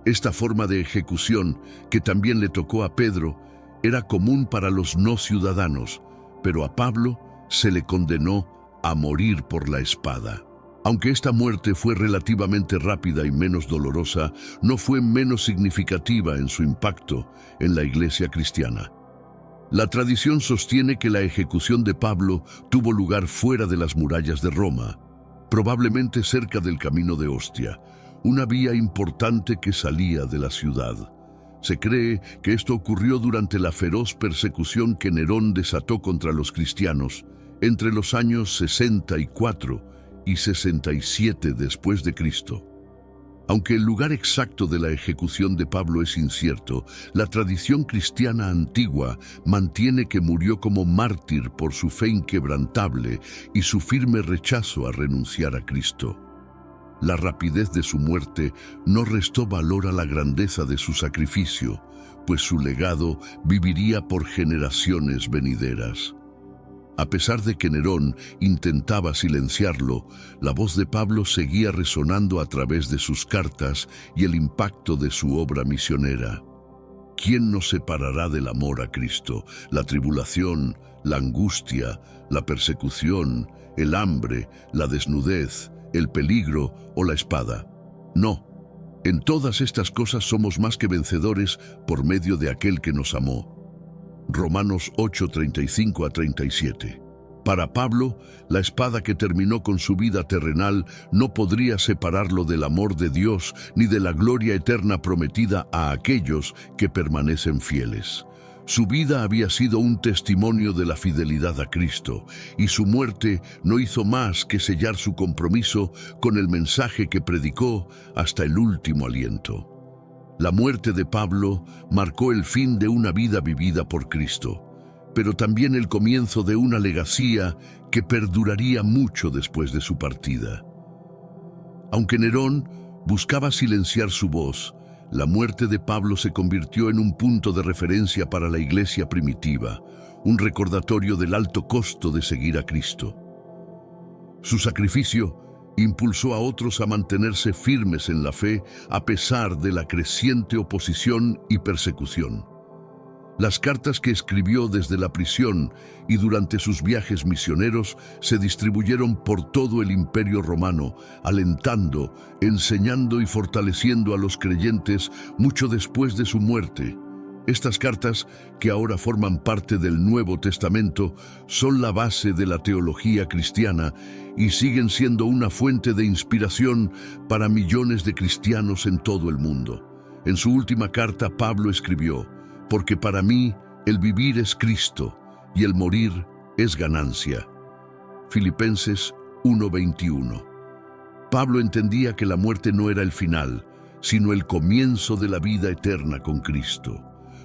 Esta forma de ejecución, que también le tocó a Pedro, era común para los no ciudadanos, pero a Pablo se le condenó a morir por la espada. Aunque esta muerte fue relativamente rápida y menos dolorosa, no fue menos significativa en su impacto en la iglesia cristiana. La tradición sostiene que la ejecución de Pablo tuvo lugar fuera de las murallas de Roma, probablemente cerca del Camino de Ostia, una vía importante que salía de la ciudad. Se cree que esto ocurrió durante la feroz persecución que Nerón desató contra los cristianos entre los años 64 y 67 después de Cristo. Aunque el lugar exacto de la ejecución de Pablo es incierto, la tradición cristiana antigua mantiene que murió como mártir por su fe inquebrantable y su firme rechazo a renunciar a Cristo. La rapidez de su muerte no restó valor a la grandeza de su sacrificio, pues su legado viviría por generaciones venideras. A pesar de que Nerón intentaba silenciarlo, la voz de Pablo seguía resonando a través de sus cartas y el impacto de su obra misionera. ¿quién nos separará del amor a Cristo? ¿La tribulación, la angustia, la persecución, el hambre, la desnudez, el peligro o la espada? No, en todas estas cosas somos más que vencedores por medio de aquel que nos amó. Romanos 8:35-37. Para Pablo, la espada que terminó con su vida terrenal no podría separarlo del amor de Dios ni de la gloria eterna prometida a aquellos que permanecen fieles. Su vida había sido un testimonio de la fidelidad a Cristo, y su muerte no hizo más que sellar su compromiso con el mensaje que predicó hasta el último aliento. La muerte de Pablo marcó el fin de una vida vivida por Cristo, pero también el comienzo de una legacía que perduraría mucho después de su partida. Aunque Nerón buscaba silenciar su voz, la muerte de Pablo se convirtió en un punto de referencia para la iglesia primitiva, un recordatorio del alto costo de seguir a Cristo. Su sacrificio impulsó a otros a mantenerse firmes en la fe a pesar de la creciente oposición y persecución. Las cartas que escribió desde la prisión y durante sus viajes misioneros se distribuyeron por todo el Imperio Romano, alentando, enseñando y fortaleciendo a los creyentes mucho después de su muerte. Estas cartas, que ahora forman parte del Nuevo Testamento, son la base de la teología cristiana y siguen siendo una fuente de inspiración para millones de cristianos en todo el mundo. En su última carta, Pablo escribió: «Porque para mí el vivir es Cristo y el morir es ganancia». Filipenses 1:21. Pablo entendía que la muerte no era el final, sino el comienzo de la vida eterna con Cristo.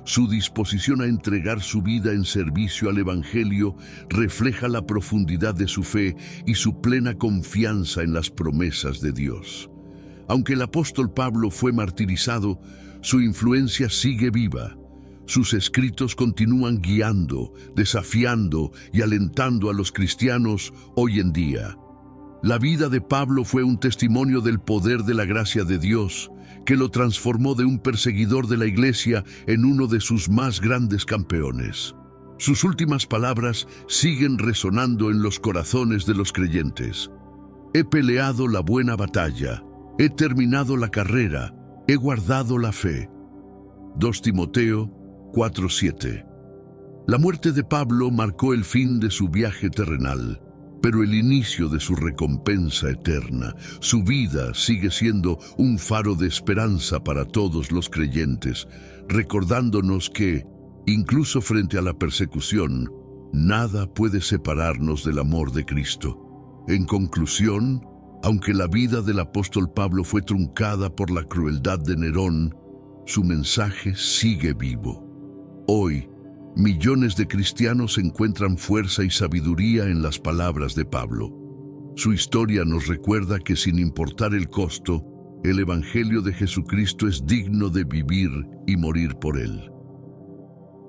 Su disposición a entregar su vida en servicio al Evangelio refleja la profundidad de su fe y su plena confianza en las promesas de Dios. Aunque el apóstol Pablo fue martirizado, su influencia sigue viva. Sus escritos continúan guiando, desafiando y alentando a los cristianos hoy en día. La vida de Pablo fue un testimonio del poder de la gracia de Dios, que lo transformó de un perseguidor de la iglesia en uno de sus más grandes campeones. Sus últimas palabras siguen resonando en los corazones de los creyentes. «He peleado la buena batalla, he terminado la carrera, he guardado la fe». 2 Timoteo 4:7. La muerte de Pablo marcó el fin de su viaje terrenal, pero el inicio de su recompensa eterna. Su vida sigue siendo un faro de esperanza para todos los creyentes, recordándonos que, incluso frente a la persecución, nada puede separarnos del amor de Cristo. En conclusión, aunque la vida del apóstol Pablo fue truncada por la crueldad de Nerón, su mensaje sigue vivo. Hoy, millones de cristianos encuentran fuerza y sabiduría en las palabras de Pablo. Su historia nos recuerda que sin importar el costo, el Evangelio de Jesucristo es digno de vivir y morir por él.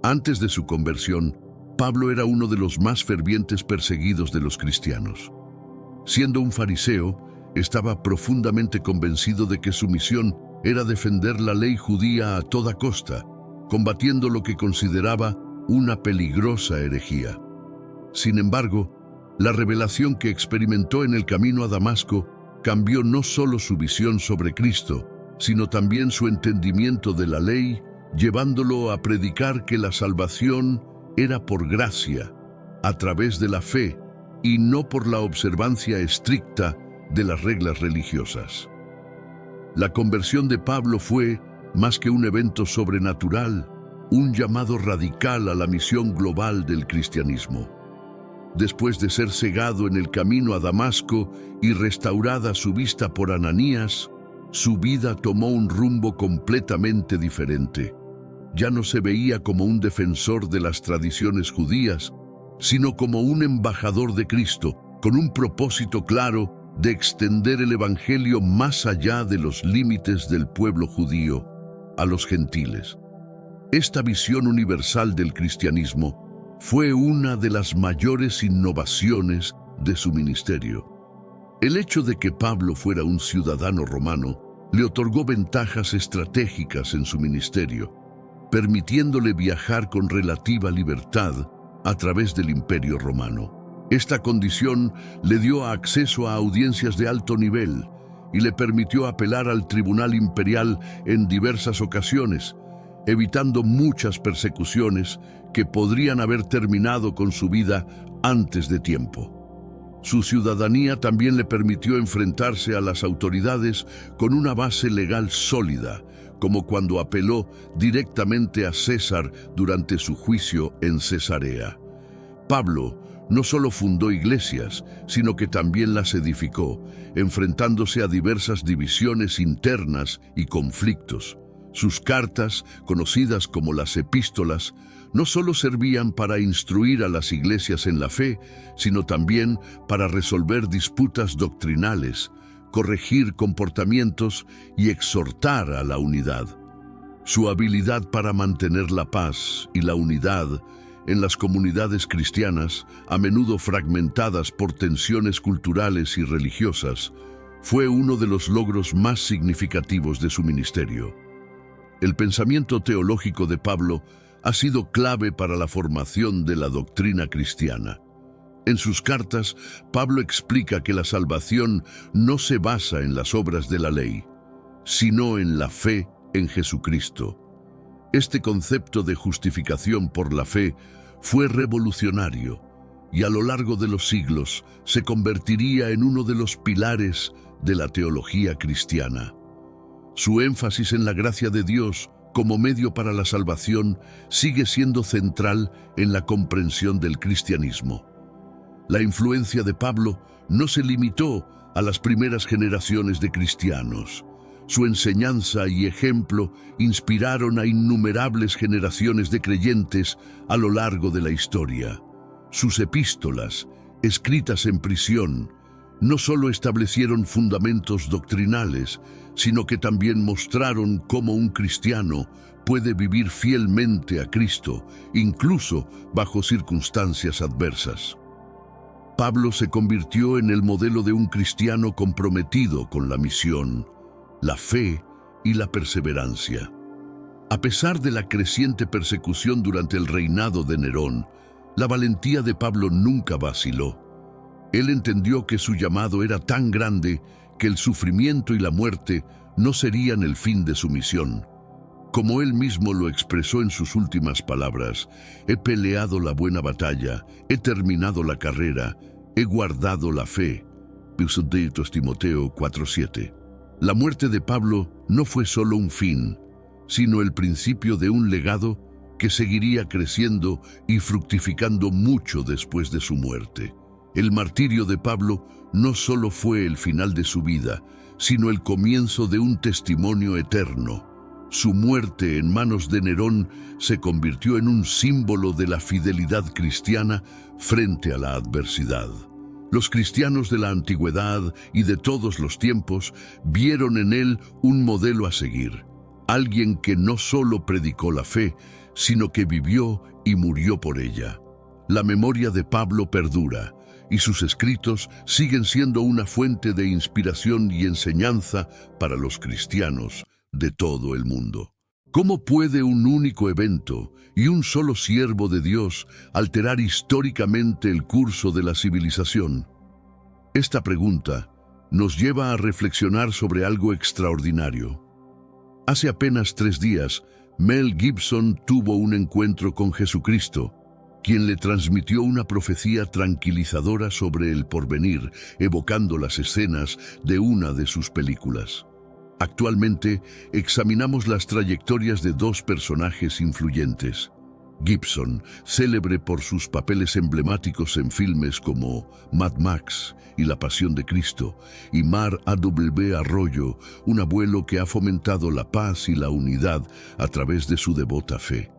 Antes de su conversión, Pablo era uno de los más fervientes perseguidos de los cristianos. Siendo un fariseo, estaba profundamente convencido de que su misión era defender la ley judía a toda costa, combatiendo lo que consideraba una peligrosa herejía. Sin embargo, la revelación que experimentó en el camino a Damasco cambió no solo su visión sobre Cristo, sino también su entendimiento de la ley, llevándolo a predicar que la salvación era por gracia, a través de la fe, y no por la observancia estricta de las reglas religiosas. La conversión de Pablo fue, más que un evento sobrenatural, un llamado radical a la misión global del cristianismo. Después de ser cegado en el camino a Damasco y restaurada su vista por Ananías, su vida tomó un rumbo completamente diferente. Ya no se veía como un defensor de las tradiciones judías, sino como un embajador de Cristo, con un propósito claro de extender el Evangelio más allá de los límites del pueblo judío, a los gentiles. Esta visión universal del cristianismo fue una de las mayores innovaciones de su ministerio. El hecho de que Pablo fuera un ciudadano romano le otorgó ventajas estratégicas en su ministerio. permitiéndole viajar con relativa libertad a través del Imperio Romano. Esta condición le dio acceso a audiencias de alto nivel y le permitió apelar al Tribunal Imperial en diversas ocasiones, evitando muchas persecuciones que podrían haber terminado con su vida antes de tiempo. Su ciudadanía también le permitió enfrentarse a las autoridades con una base legal sólida, como cuando apeló directamente a César durante su juicio en Cesarea. Pablo no solo fundó iglesias, sino que también las edificó, enfrentándose a diversas divisiones internas y conflictos. Sus cartas, conocidas como las epístolas, no solo servían para instruir a las iglesias en la fe, sino también para resolver disputas doctrinales, corregir comportamientos y exhortar a la unidad. Su habilidad para mantener la paz y la unidad en las comunidades cristianas, a menudo fragmentadas por tensiones culturales y religiosas, fue uno de los logros más significativos de su ministerio. El pensamiento teológico de Pablo ha sido clave para la formación de la doctrina cristiana. En sus cartas, Pablo explica que la salvación no se basa en las obras de la ley, sino en la fe en Jesucristo. Este concepto de justificación por la fe fue revolucionario y a lo largo de los siglos se convertiría en uno de los pilares de la teología cristiana. Su énfasis en la gracia de Dios como medio para la salvación sigue siendo central en la comprensión del cristianismo. La influencia de Pablo no se limitó a las primeras generaciones de cristianos. Su enseñanza y ejemplo inspiraron a innumerables generaciones de creyentes a lo largo de la historia. Sus epístolas, escritas en prisión, no solo establecieron fundamentos doctrinales, sino que también mostraron cómo un cristiano puede vivir fielmente a Cristo, incluso bajo circunstancias adversas. Pablo se convirtió en el modelo de un cristiano comprometido con la misión, la fe y la perseverancia. A pesar de la creciente persecución durante el reinado de Nerón, la valentía de Pablo nunca vaciló. Él entendió que su llamado era tan grande que el sufrimiento y la muerte no serían el fin de su misión. Como él mismo lo expresó en sus últimas palabras, he peleado la buena batalla, he terminado la carrera, he guardado la fe. 1 Timoteo 4:7. La muerte de Pablo no fue solo un fin, sino el principio de un legado que seguiría creciendo y fructificando mucho después de su muerte. El martirio de Pablo no solo fue el final de su vida, sino el comienzo de un testimonio eterno. Su muerte en manos de Nerón se convirtió en un símbolo de la fidelidad cristiana frente a la adversidad. Los cristianos de la antigüedad y de todos los tiempos vieron en él un modelo a seguir, alguien que no solo predicó la fe, sino que vivió y murió por ella. La memoria de Pablo perdura, y sus escritos siguen siendo una fuente de inspiración y enseñanza para los cristianos de todo el mundo. ¿Cómo puede un único evento y un solo siervo de Dios alterar históricamente el curso de la civilización? Esta pregunta nos lleva a reflexionar sobre algo extraordinario. Hace apenas 3 días, Mel Gibson tuvo un encuentro con Jesucristo, quien le transmitió una profecía tranquilizadora sobre el porvenir, evocando las escenas de una de sus películas. Actualmente, examinamos las trayectorias de 2 personajes influyentes. Gibson, célebre por sus papeles emblemáticos en filmes como Mad Max y La Pasión de Cristo, y Mar A.W. Arroyo, un abuelo que ha fomentado la paz y la unidad a través de su devota fe.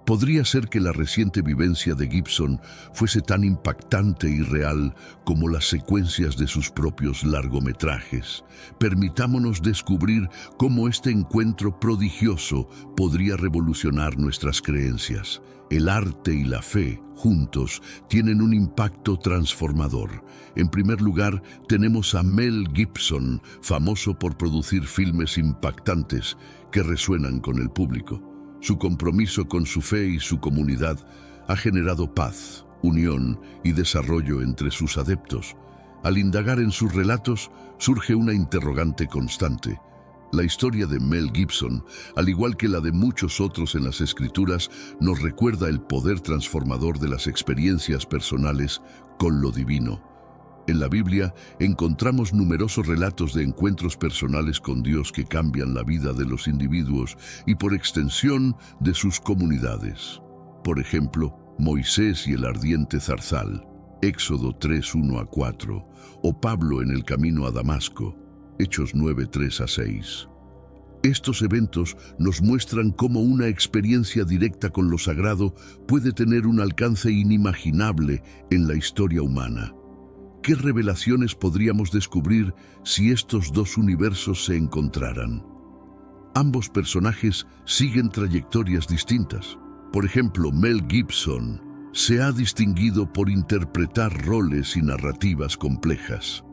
Podría ser que la reciente vivencia de Gibson fuese tan impactante y real como las secuencias de sus propios largometrajes. Permitámonos descubrir cómo este encuentro prodigioso podría revolucionar nuestras creencias. El arte y la fe, juntos, tienen un impacto transformador. En primer lugar, tenemos a Mel Gibson, famoso por producir filmes impactantes que resuenan con el público. Su compromiso con su fe y su comunidad ha generado paz, unión y desarrollo entre sus adeptos. Al indagar en sus relatos, surge una interrogante constante. La historia de Mel Gibson, al igual que la de muchos otros en las Escrituras, nos recuerda el poder transformador de las experiencias personales con lo divino. En la Biblia encontramos numerosos relatos de encuentros personales con Dios que cambian la vida de los individuos y por extensión de sus comunidades. Por ejemplo, Moisés y el ardiente zarzal, Éxodo 3:1-4, o Pablo en el camino a Damasco, Hechos 9:3-6. Estos eventos nos muestran cómo una experiencia directa con lo sagrado puede tener un alcance inimaginable en la historia humana. ¿Qué revelaciones podríamos descubrir si estos dos universos se encontraran? Ambos personajes siguen trayectorias distintas. Por ejemplo, Mel Gibson se ha distinguido por interpretar roles y narrativas complejas.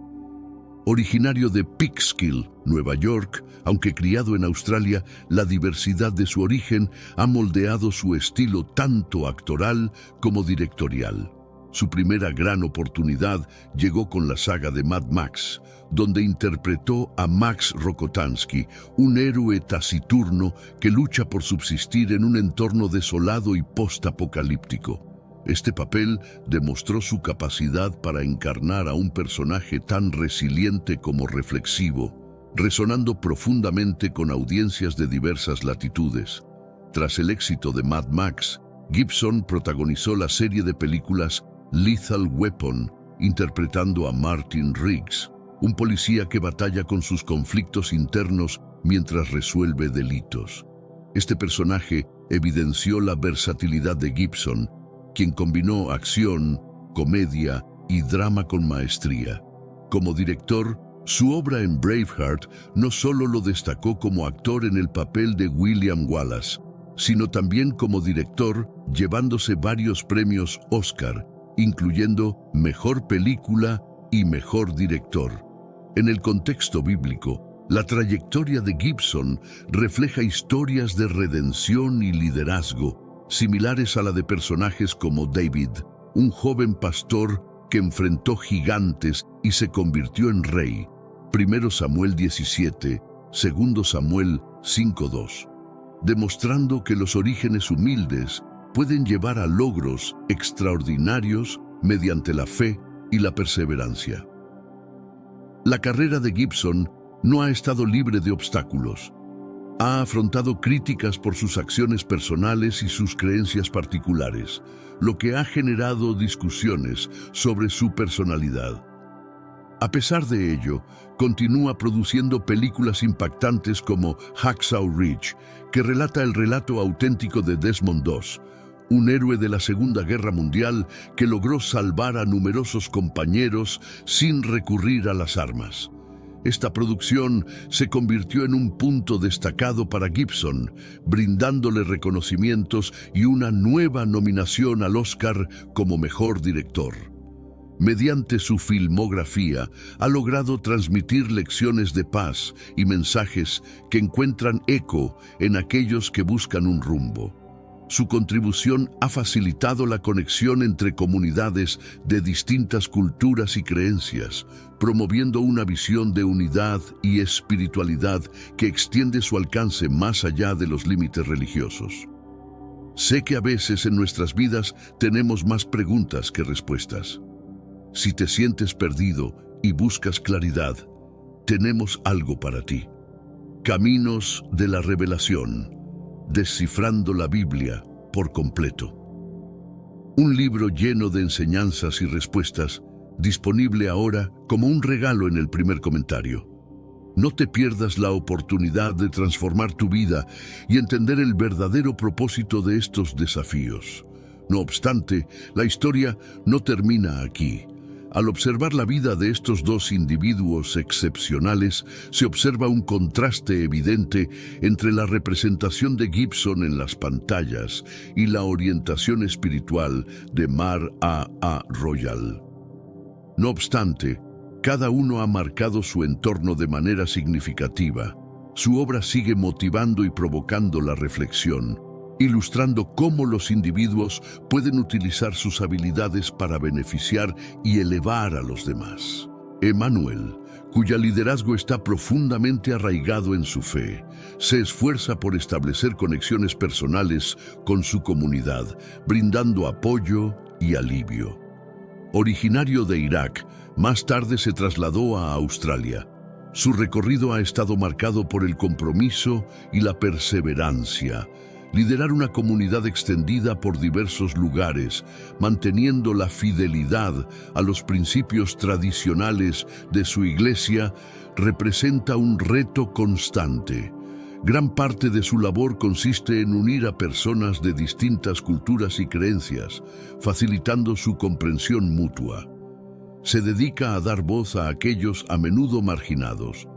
Originario de Peekskill, Nueva York, aunque criado en Australia, la diversidad de su origen ha moldeado su estilo tanto actoral como directorial. Su primera gran oportunidad llegó con la saga de Mad Max, donde interpretó a Max Rokotansky, un héroe taciturno que lucha por subsistir en un entorno desolado y post-apocalíptico. Este papel demostró su capacidad para encarnar a un personaje tan resiliente como reflexivo, resonando profundamente con audiencias de diversas latitudes. Tras el éxito de Mad Max, Gibson protagonizó la serie de películas Lethal Weapon, interpretando a Martin Riggs, un policía que batalla con sus conflictos internos mientras resuelve delitos. Este personaje evidenció la versatilidad de Gibson, quien combinó acción, comedia y drama con maestría. Como director, su obra en Braveheart no solo lo destacó como actor en el papel de William Wallace, sino también como director, llevándose varios premios Oscar, incluyendo Mejor Película y Mejor Director. En el contexto bíblico, la trayectoria de Gibson refleja historias de redención y liderazgo, similares a la de personajes como David, un joven pastor que enfrentó gigantes y se convirtió en rey. 1 Samuel 17, 2 Samuel 5:2, demostrando que los orígenes humildes pueden llevar a logros extraordinarios mediante la fe y la perseverancia. La carrera de Gibson no ha estado libre de obstáculos. Ha afrontado críticas por sus acciones personales y sus creencias particulares, lo que ha generado discusiones sobre su personalidad. A pesar de ello, continúa produciendo películas impactantes como Hacksaw Ridge, que relata el relato auténtico de Desmond Doss, un héroe de la Segunda Guerra Mundial que logró salvar a numerosos compañeros sin recurrir a las armas. Esta producción se convirtió en un punto destacado para Gibson, brindándole reconocimientos y una nueva nominación al Oscar como mejor director. Mediante su filmografía, ha logrado transmitir lecciones de paz y mensajes que encuentran eco en aquellos que buscan un rumbo. Su contribución ha facilitado la conexión entre comunidades de distintas culturas y creencias, promoviendo una visión de unidad y espiritualidad que extiende su alcance más allá de los límites religiosos. Sé que a veces en nuestras vidas tenemos más preguntas que respuestas. Si te sientes perdido y buscas claridad, tenemos algo para ti. Caminos de la Revelación. Descifrando la Biblia por completo. Un libro lleno de enseñanzas y respuestas, disponible ahora como un regalo en el primer comentario. No te pierdas la oportunidad de transformar tu vida y entender el verdadero propósito de estos desafíos. No obstante, la historia no termina aquí. Al observar la vida de estos dos individuos excepcionales, se observa un contraste evidente entre la representación de Gibson en las pantallas y la orientación espiritual de Mar A. Royal. No obstante, cada uno ha marcado su entorno de manera significativa. Su obra sigue motivando y provocando la reflexión, ilustrando cómo los individuos pueden utilizar sus habilidades para beneficiar y elevar a los demás. Emmanuel, cuyo liderazgo está profundamente arraigado en su fe, se esfuerza por establecer conexiones personales con su comunidad, brindando apoyo y alivio. Originario de Irak, más tarde se trasladó a Australia. Su recorrido ha estado marcado por el compromiso y la perseverancia. Liderar una comunidad extendida por diversos lugares, manteniendo la fidelidad a los principios tradicionales de su iglesia, representa un reto constante. Gran parte de su labor consiste en unir a personas de distintas culturas y creencias, facilitando su comprensión mutua. Se dedica a dar voz a aquellos a menudo marginados.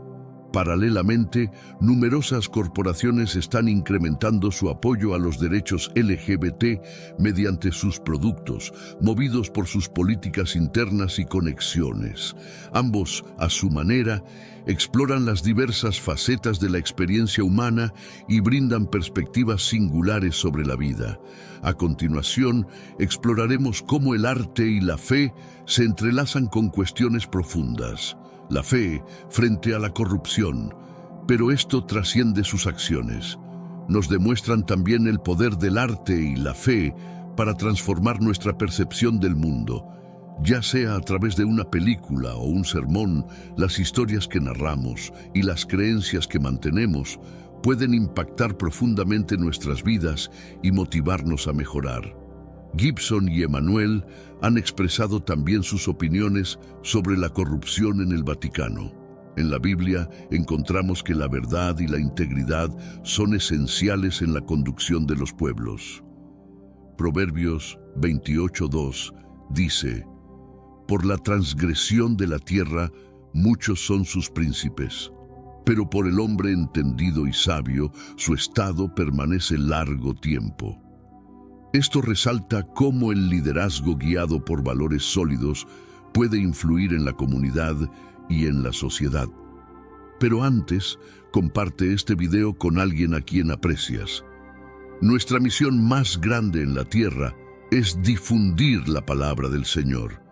Paralelamente, numerosas corporaciones están incrementando su apoyo a los derechos LGBT mediante sus productos, movidos por sus políticas internas y conexiones. Ambos, a su manera, exploran las diversas facetas de la experiencia humana y brindan perspectivas singulares sobre la vida. A continuación, exploraremos cómo el arte y la fe se entrelazan con cuestiones profundas. La fe frente a la corrupción, pero esto trasciende sus acciones. Nos demuestran también el poder del arte y la fe para transformar nuestra percepción del mundo. Ya sea a través de una película o un sermón, las historias que narramos y las creencias que mantenemos pueden impactar profundamente nuestras vidas y motivarnos a mejorar. Gibson y Emmanuel han expresado también sus opiniones sobre la corrupción en el Vaticano. En la Biblia encontramos que la verdad y la integridad son esenciales en la conducción de los pueblos. Proverbios 28:2 dice: «Por la transgresión de la tierra muchos son sus príncipes, pero por el hombre entendido y sabio su estado permanece largo tiempo». Esto resalta cómo el liderazgo guiado por valores sólidos puede influir en la comunidad y en la sociedad. Pero antes, comparte este video con alguien a quien aprecias. Nuestra misión más grande en la tierra es difundir la palabra del Señor.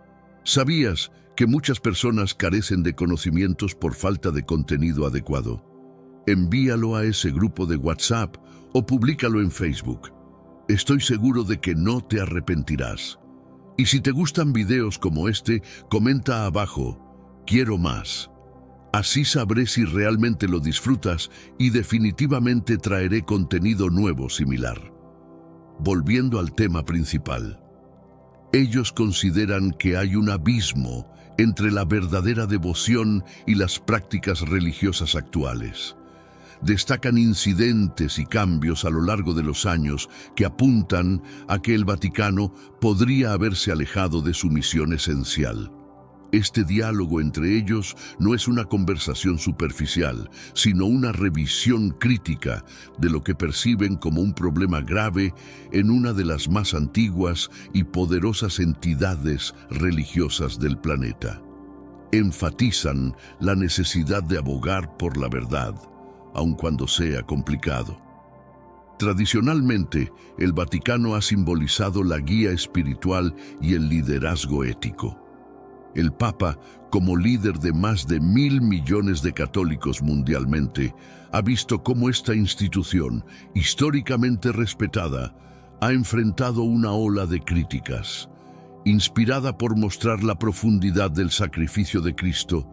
¿Sabías que muchas personas carecen de conocimientos por falta de contenido adecuado? Envíalo a ese grupo de WhatsApp o públicalo en Facebook. Estoy seguro de que no te arrepentirás. Y si te gustan videos como este, comenta abajo: «Quiero más». Así sabré si realmente lo disfrutas y definitivamente traeré contenido nuevo similar. Volviendo al tema principal. Ellos consideran que hay un abismo entre la verdadera devoción y las prácticas religiosas actuales. Destacan incidentes y cambios a lo largo de los años que apuntan a que el Vaticano podría haberse alejado de su misión esencial. Este diálogo entre ellos no es una conversación superficial, sino una revisión crítica de lo que perciben como un problema grave en una de las más antiguas y poderosas entidades religiosas del planeta. Enfatizan la necesidad de abogar por la verdad, aun cuando sea complicado. Tradicionalmente, el Vaticano ha simbolizado la guía espiritual y el liderazgo ético. El Papa, como líder de más de 1.000 millones de católicos mundialmente, ha visto cómo esta institución, históricamente respetada, ha enfrentado una ola de críticas. Inspirada por mostrar la profundidad del sacrificio de Cristo,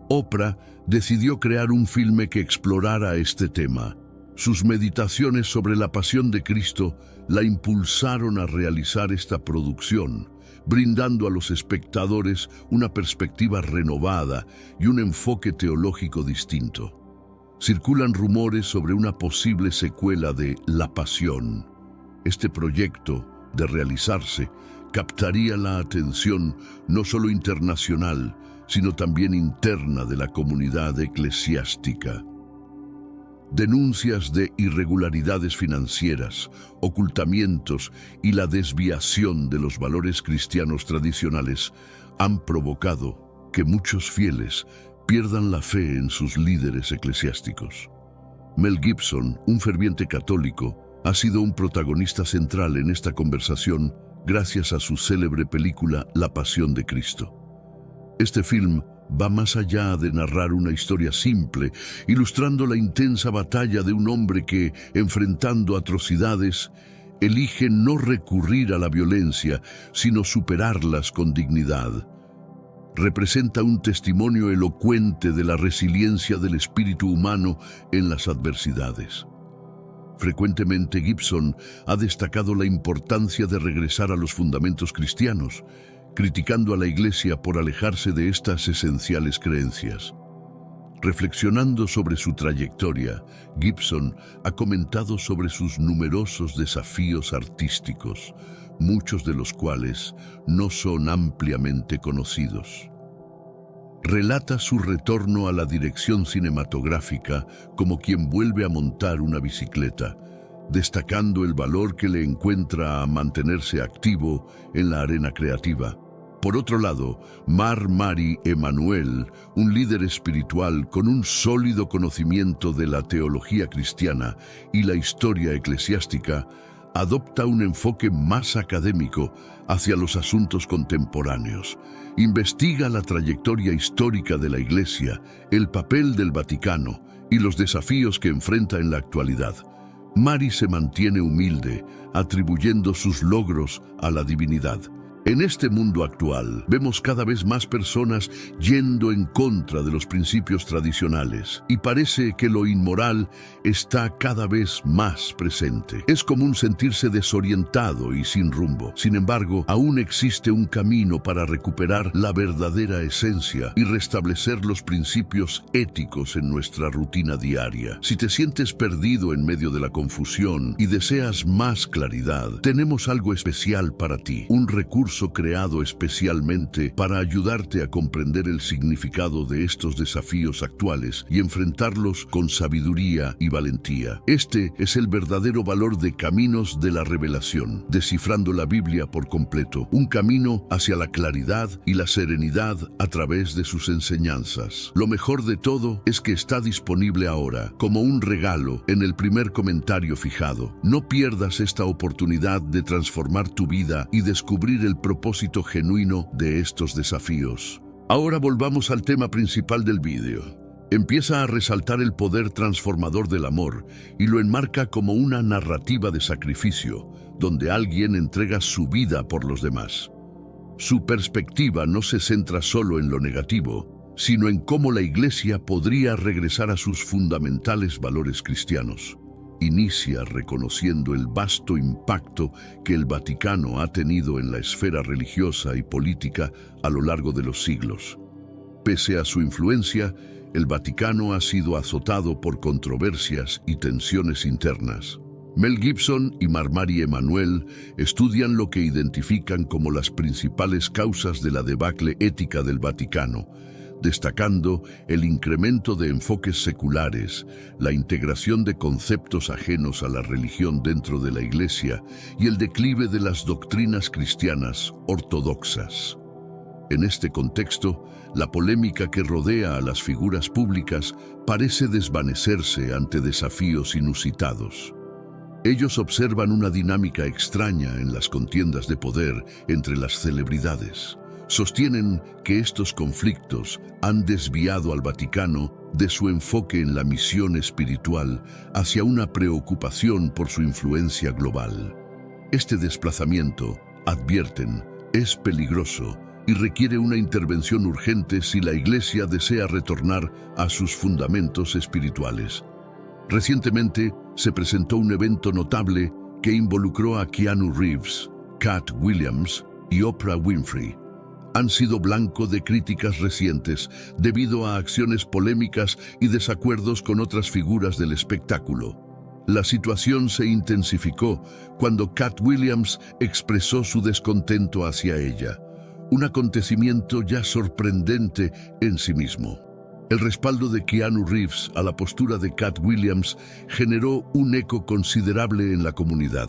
Oprah decidió crear un filme que explorara este tema. Sus meditaciones sobre la pasión de Cristo la impulsaron a realizar esta producción, brindando a los espectadores una perspectiva renovada y un enfoque teológico distinto. Circulan rumores sobre una posible secuela de La Pasión. Este proyecto, de realizarse, captaría la atención no solo internacional, sino también interna de la comunidad eclesiástica. Denuncias de irregularidades financieras, ocultamientos y la desviación de los valores cristianos tradicionales han provocado que muchos fieles pierdan la fe en sus líderes eclesiásticos. Mel Gibson, un ferviente católico, ha sido un protagonista central en esta conversación gracias a su célebre película La Pasión de Cristo. Este film va más allá de narrar una historia simple, ilustrando la intensa batalla de un hombre que, enfrentando atrocidades, elige no recurrir a la violencia, sino superarlas con dignidad. Representa un testimonio elocuente de la resiliencia del espíritu humano en las adversidades. Frecuentemente Gibson ha destacado la importancia de regresar a los fundamentos cristianos, criticando a la Iglesia por alejarse de estas esenciales creencias. Reflexionando sobre su trayectoria, Gibson ha comentado sobre sus numerosos desafíos artísticos, muchos de los cuales no son ampliamente conocidos. Relata su retorno a la dirección cinematográfica como quien vuelve a montar una bicicleta, destacando el valor que le encuentra a mantenerse activo en la arena creativa. Por otro lado, Mar-Mari Emanuel, un líder espiritual con un sólido conocimiento de la teología cristiana y la historia eclesiástica, adopta un enfoque más académico hacia los asuntos contemporáneos. Investiga la trayectoria histórica de la Iglesia, el papel del Vaticano y los desafíos que enfrenta en la actualidad. Mari se mantiene humilde, atribuyendo sus logros a la divinidad. En este mundo actual, vemos cada vez más personas yendo en contra de los principios tradicionales y parece que lo inmoral está cada vez más presente. Es común sentirse desorientado y sin rumbo. Sin embargo, aún existe un camino para recuperar la verdadera esencia y restablecer los principios éticos en nuestra rutina diaria. Si te sientes perdido en medio de la confusión y deseas más claridad, tenemos algo especial para ti, un recurso creado especialmente para ayudarte a comprender el significado de estos desafíos actuales y enfrentarlos con sabiduría y valentía. Este es el verdadero valor de Caminos de la Revelación, descifrando la Biblia por completo, un camino hacia la claridad y la serenidad a través de sus enseñanzas. Lo mejor de todo es que está disponible ahora, como un regalo, en el primer comentario fijado. No pierdas esta oportunidad de transformar tu vida y descubrir el propósito genuino de estos desafíos. Ahora volvamos al tema principal del vídeo. Empieza a resaltar el poder transformador del amor y lo enmarca como una narrativa de sacrificio, donde alguien entrega su vida por los demás. Su perspectiva no se centra solo en lo negativo, sino en cómo la Iglesia podría regresar a sus fundamentales valores cristianos. Inicia reconociendo el vasto impacto que el Vaticano ha tenido en la esfera religiosa y política a lo largo de los siglos. Pese a su influencia, el Vaticano ha sido azotado por controversias y tensiones internas. Mel Gibson y Mar-Mari Emanuel estudian lo que identifican como las principales causas de la debacle ética del Vaticano, destacando el incremento de enfoques seculares, la integración de conceptos ajenos a la religión dentro de la Iglesia y el declive de las doctrinas cristianas ortodoxas. En este contexto, la polémica que rodea a las figuras públicas parece desvanecerse ante desafíos inusitados. Ellos observan una dinámica extraña en las contiendas de poder entre las celebridades. Sostienen que estos conflictos han desviado al Vaticano de su enfoque en la misión espiritual hacia una preocupación por su influencia global. Este desplazamiento, advierten, es peligroso y requiere una intervención urgente si la Iglesia desea retornar a sus fundamentos espirituales. Recientemente se presentó un evento notable que involucró a Keanu Reeves, Katt Williams y Oprah Winfrey. Han sido blanco de críticas recientes debido a acciones polémicas y desacuerdos con otras figuras del espectáculo. La situación se intensificó cuando Katt Williams expresó su descontento hacia ella, un acontecimiento ya sorprendente en sí mismo. El respaldo de Keanu Reeves a la postura de Katt Williams generó un eco considerable en la comunidad.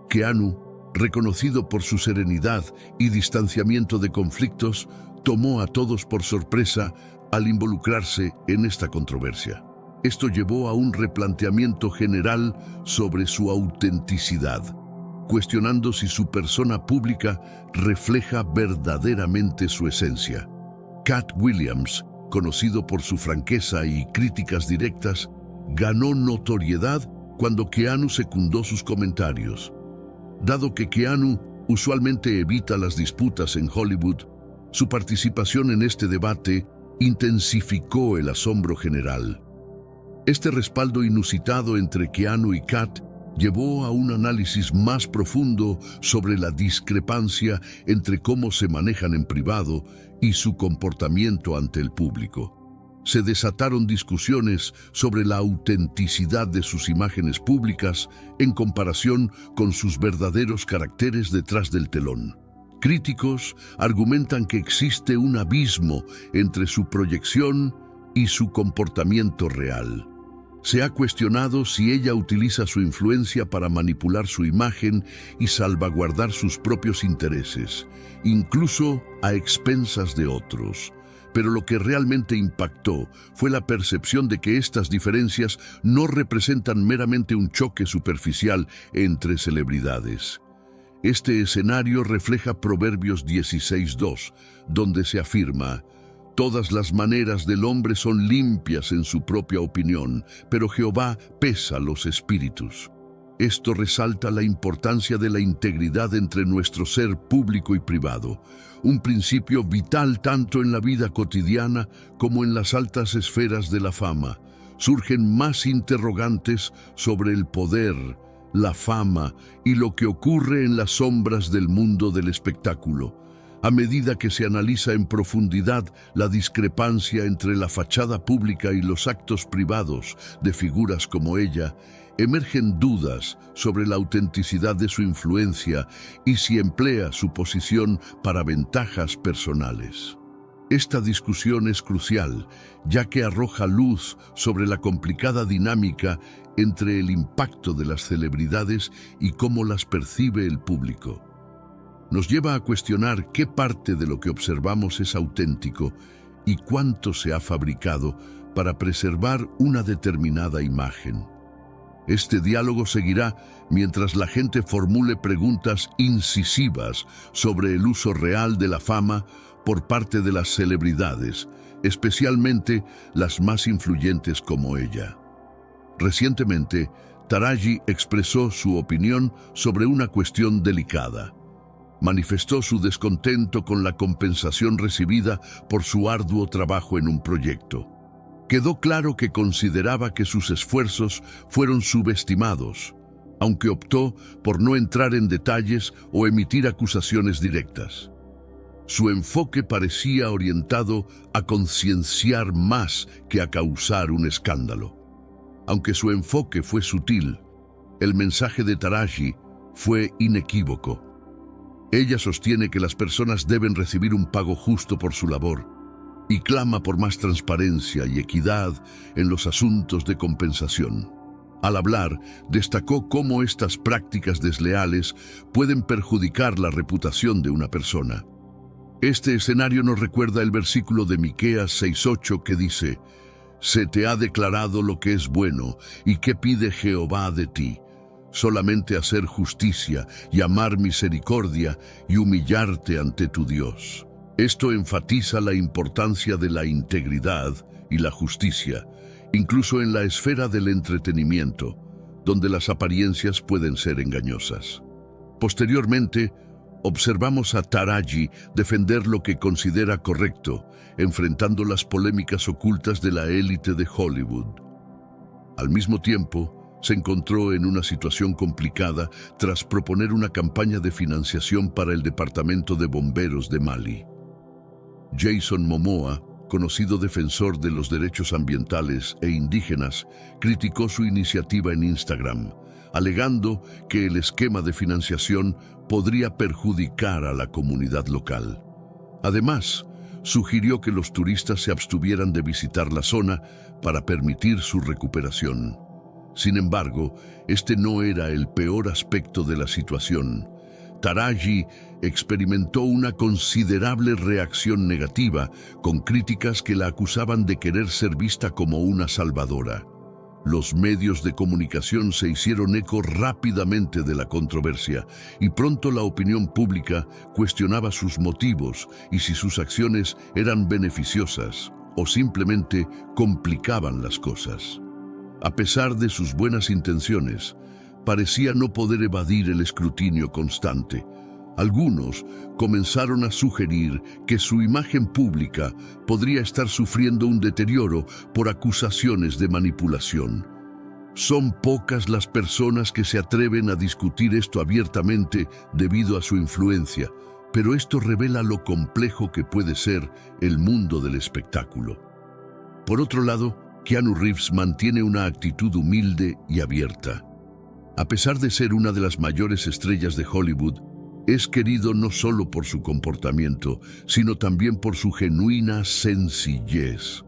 Keanu, reconocido por su serenidad y distanciamiento de conflictos, tomó a todos por sorpresa al involucrarse en esta controversia. Esto llevó a un replanteamiento general sobre su autenticidad, cuestionando si su persona pública refleja verdaderamente su esencia. Cat Williams, conocido por su franqueza y críticas directas, ganó notoriedad cuando Keanu secundó sus comentarios. Dado que Keanu usualmente evita las disputas en Hollywood, su participación en este debate intensificó el asombro general. Este respaldo inusitado entre Keanu y Cat llevó a un análisis más profundo sobre la discrepancia entre cómo se manejan en privado y su comportamiento ante el público. Se desataron discusiones sobre la autenticidad de sus imágenes públicas en comparación con sus verdaderos caracteres detrás del telón. Críticos argumentan que existe un abismo entre su proyección y su comportamiento real. Se ha cuestionado si ella utiliza su influencia para manipular su imagen y salvaguardar sus propios intereses, incluso a expensas de otros. Pero lo que realmente impactó fue la percepción de que estas diferencias no representan meramente un choque superficial entre celebridades. Este escenario refleja Proverbios 16:2, donde se afirma: «Todas las maneras del hombre son limpias en su propia opinión, pero Jehová pesa los espíritus». Esto resalta la importancia de la integridad entre nuestro ser público y privado, un principio vital tanto en la vida cotidiana como en las altas esferas de la fama. Surgen más interrogantes sobre el poder, la fama y lo que ocurre en las sombras del mundo del espectáculo. A medida que se analiza en profundidad la discrepancia entre la fachada pública y los actos privados de figuras como ella, emergen dudas sobre la autenticidad de su influencia y si emplea su posición para ventajas personales. Esta discusión es crucial, ya que arroja luz sobre la complicada dinámica entre el impacto de las celebridades y cómo las percibe el público. Nos lleva a cuestionar qué parte de lo que observamos es auténtico y cuánto se ha fabricado para preservar una determinada imagen. Este diálogo seguirá mientras la gente formule preguntas incisivas sobre el uso real de la fama por parte de las celebridades, especialmente las más influyentes como ella. Recientemente, Taraji expresó su opinión sobre una cuestión delicada. Manifestó su descontento con la compensación recibida por su arduo trabajo en un proyecto. Quedó claro que consideraba que sus esfuerzos fueron subestimados, aunque optó por no entrar en detalles o emitir acusaciones directas. Su enfoque parecía orientado a concienciar más que a causar un escándalo. Aunque su enfoque fue sutil, el mensaje de Taraji fue inequívoco. Ella sostiene que las personas deben recibir un pago justo por su labor y clama por más transparencia y equidad en los asuntos de compensación. Al hablar, destacó cómo estas prácticas desleales pueden perjudicar la reputación de una persona. Este escenario nos recuerda el versículo de Miqueas 6:8 que dice: «Se te ha declarado lo que es bueno, ¿y qué pide Jehová de ti? Solamente hacer justicia y amar misericordia y humillarte ante tu Dios». Esto enfatiza la importancia de la integridad y la justicia, incluso en la esfera del entretenimiento, donde las apariencias pueden ser engañosas. Posteriormente, observamos a Taraji defender lo que considera correcto, enfrentando las polémicas ocultas de la élite de Hollywood. Al mismo tiempo, se encontró en una situación complicada tras proponer una campaña de financiación para el Departamento de Bomberos de Mali. Jason Momoa, conocido defensor de los derechos ambientales e indígenas, criticó su iniciativa en Instagram, alegando que el esquema de financiación podría perjudicar a la comunidad local. Además, sugirió que los turistas se abstuvieran de visitar la zona para permitir su recuperación. Sin embargo, este no era el peor aspecto de la situación. Taraji experimentó una considerable reacción negativa, con críticas que la acusaban de querer ser vista como una salvadora. Los medios de comunicación se hicieron eco rápidamente de la controversia y pronto la opinión pública cuestionaba sus motivos y si sus acciones eran beneficiosas o simplemente complicaban las cosas. A pesar de sus buenas intenciones, parecía no poder evadir el escrutinio constante. Algunos comenzaron a sugerir que su imagen pública podría estar sufriendo un deterioro por acusaciones de manipulación. Son pocas las personas que se atreven a discutir esto abiertamente debido a su influencia, pero esto revela lo complejo que puede ser el mundo del espectáculo. Por otro lado, Keanu Reeves mantiene una actitud humilde y abierta. A pesar de ser una de las mayores estrellas de Hollywood, es querido no solo por su comportamiento, sino también por su genuina sencillez.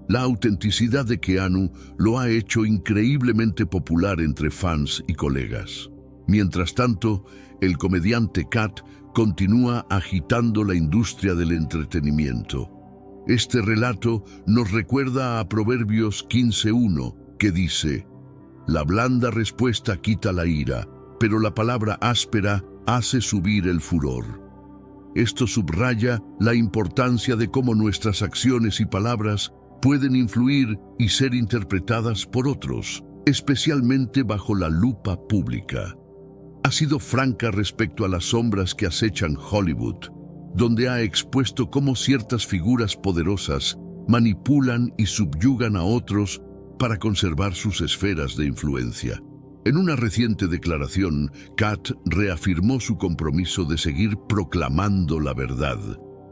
La autenticidad de Keanu lo ha hecho increíblemente popular entre fans y colegas. Mientras tanto, el comediante Kat continúa agitando la industria del entretenimiento. Este relato nos recuerda a Proverbios 15:1, que dice: «La blanda respuesta quita la ira, pero la palabra áspera hace subir el furor». Esto subraya la importancia de cómo nuestras acciones y palabras pueden influir y ser interpretadas por otros, especialmente bajo la lupa pública. Ha sido franca respecto a las sombras que acechan Hollywood, donde ha expuesto cómo ciertas figuras poderosas manipulan y subyugan a otros para conservar sus esferas de influencia. En una reciente declaración, Kat reafirmó su compromiso de seguir proclamando la verdad,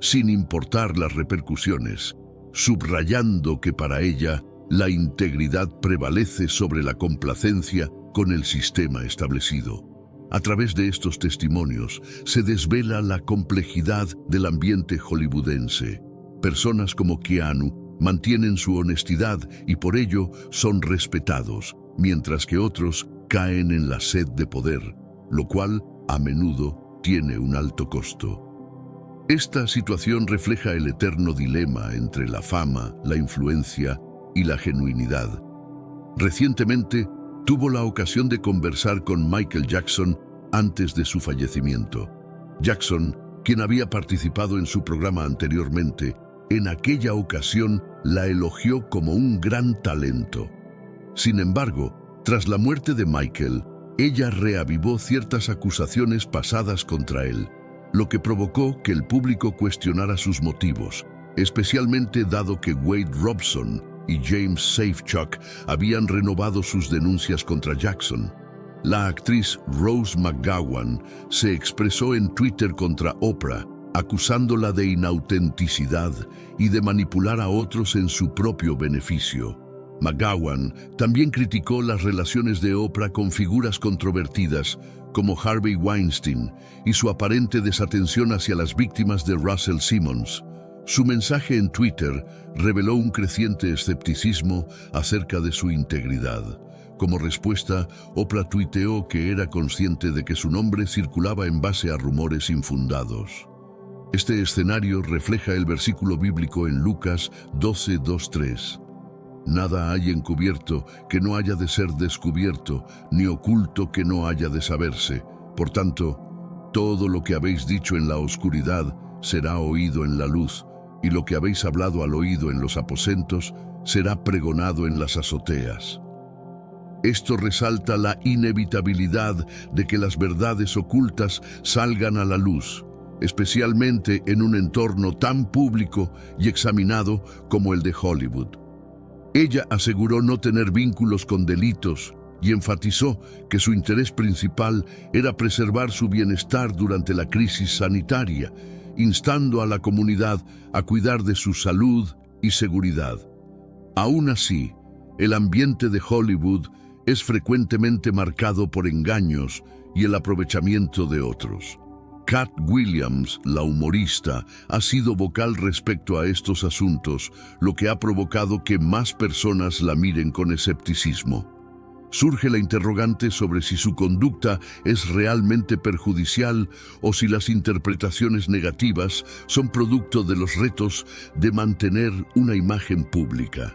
sin importar las repercusiones, subrayando que para ella la integridad prevalece sobre la complacencia con el sistema establecido. A través de estos testimonios se desvela la complejidad del ambiente hollywoodense. Personas como Keanu mantienen su honestidad y por ello son respetados, mientras que otros caen en la sed de poder, lo cual a menudo tiene un alto costo. Esta situación refleja el eterno dilema entre la fama, la influencia y la genuinidad. Recientemente tuvo la ocasión de conversar con Michael Jackson antes de su fallecimiento. Jackson, quien había participado en su programa anteriormente, en aquella ocasión la elogió como un gran talento. Sin embargo, tras la muerte de Michael, ella reavivó ciertas acusaciones pasadas contra él, lo que provocó que el público cuestionara sus motivos, especialmente dado que Wade Robson y James Safechuck habían renovado sus denuncias contra Jackson. La actriz Rose McGowan se expresó en Twitter contra Oprah, acusándola de inautenticidad y de manipular a otros en su propio beneficio. McGowan también criticó las relaciones de Oprah con figuras controvertidas como Harvey Weinstein y su aparente desatención hacia las víctimas de Russell Simmons. Su mensaje en Twitter reveló un creciente escepticismo acerca de su integridad. Como respuesta, Oprah tuiteó que era consciente de que su nombre circulaba en base a rumores infundados. Este escenario refleja el versículo bíblico en Lucas 12:2-3. Nada hay encubierto que no haya de ser descubierto, ni oculto que no haya de saberse. Por tanto, todo lo que habéis dicho en la oscuridad será oído en la luz, y lo que habéis hablado al oído en los aposentos será pregonado en las azoteas. Esto resalta la inevitabilidad de que las verdades ocultas salgan a la luz, especialmente en un entorno tan público y examinado como el de Hollywood. Ella aseguró no tener vínculos con delitos y enfatizó que su interés principal era preservar su bienestar durante la crisis sanitaria, instando a la comunidad a cuidar de su salud y seguridad. Aún así, el ambiente de Hollywood es frecuentemente marcado por engaños y el aprovechamiento de otros. Katt Williams, la humorista, ha sido vocal respecto a estos asuntos, lo que ha provocado que más personas la miren con escepticismo. Surge la interrogante sobre si su conducta es realmente perjudicial o si las interpretaciones negativas son producto de los retos de mantener una imagen pública.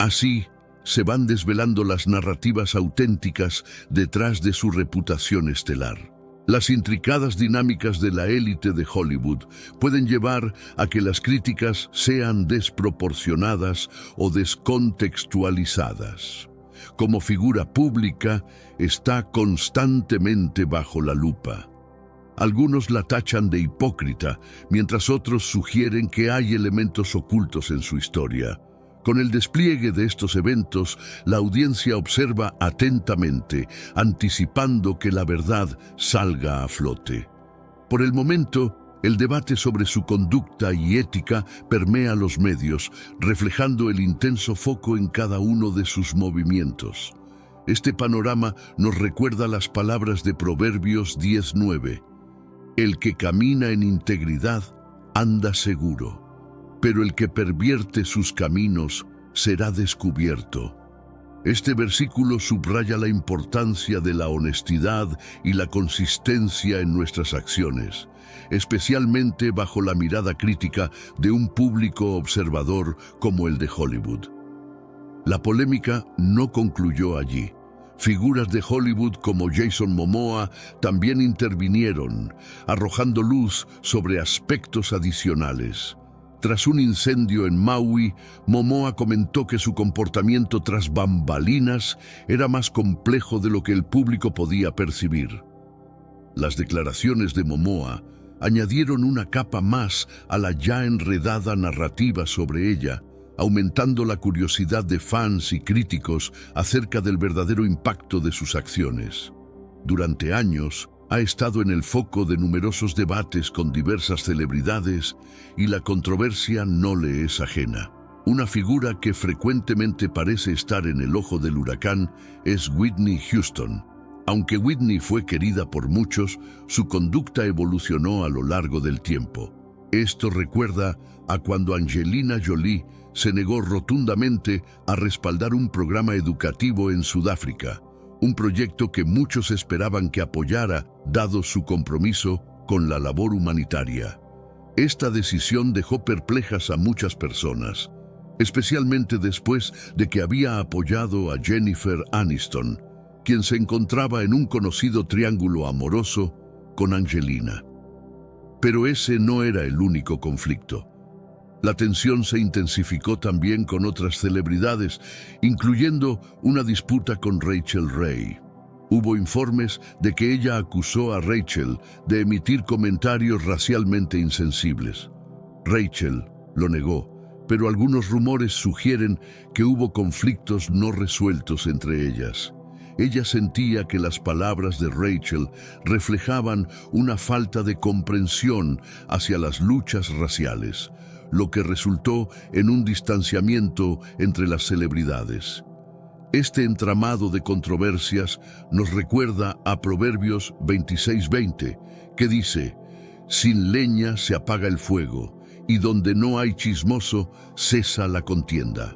Así, se van desvelando las narrativas auténticas detrás de su reputación estelar. Las intricadas dinámicas de la élite de Hollywood pueden llevar a que las críticas sean desproporcionadas o descontextualizadas. Como figura pública, está constantemente bajo la lupa. Algunos la tachan de hipócrita, mientras otros sugieren que hay elementos ocultos en su historia. Con el despliegue de estos eventos, la audiencia observa atentamente, anticipando que la verdad salga a flote. Por el momento, el debate sobre su conducta y ética permea los medios, reflejando el intenso foco en cada uno de sus movimientos. Este panorama nos recuerda las palabras de Proverbios 10:9. El que camina en integridad anda seguro, pero el que pervierte sus caminos será descubierto. Este versículo subraya la importancia de la honestidad y la consistencia en nuestras acciones, especialmente bajo la mirada crítica de un público observador como el de Hollywood. La polémica no concluyó allí. Figuras de Hollywood como Jason Momoa también intervinieron, arrojando luz sobre aspectos adicionales. Tras un incendio en Maui, Momoa comentó que su comportamiento tras bambalinas era más complejo de lo que el público podía percibir. Las declaraciones de Momoa añadieron una capa más a la ya enredada narrativa sobre ella, aumentando la curiosidad de fans y críticos acerca del verdadero impacto de sus acciones. Durante años, ha estado en el foco de numerosos debates con diversas celebridades y la controversia no le es ajena. Una figura que frecuentemente parece estar en el ojo del huracán es Whitney Houston. Aunque Whitney fue querida por muchos, su conducta evolucionó a lo largo del tiempo. Esto recuerda a cuando Angelina Jolie se negó rotundamente a respaldar un programa educativo en Sudáfrica, un proyecto que muchos esperaban que apoyara, dado su compromiso con la labor humanitaria. Esta decisión dejó perplejas a muchas personas, especialmente después de que había apoyado a Jennifer Aniston, quien se encontraba en un conocido triángulo amoroso con Angelina. Pero ese no era el único conflicto. La tensión se intensificó también con otras celebridades, incluyendo una disputa con Rachel Ray. Hubo informes de que ella acusó a Rachel de emitir comentarios racialmente insensibles. Rachel lo negó, pero algunos rumores sugieren que hubo conflictos no resueltos entre ellas. Ella sentía que las palabras de Rachel reflejaban una falta de comprensión hacia las luchas raciales, lo que resultó en un distanciamiento entre las celebridades. Este entramado de controversias nos recuerda a Proverbios 26:20, que dice: «Sin leña se apaga el fuego, y donde no hay chismoso, cesa la contienda».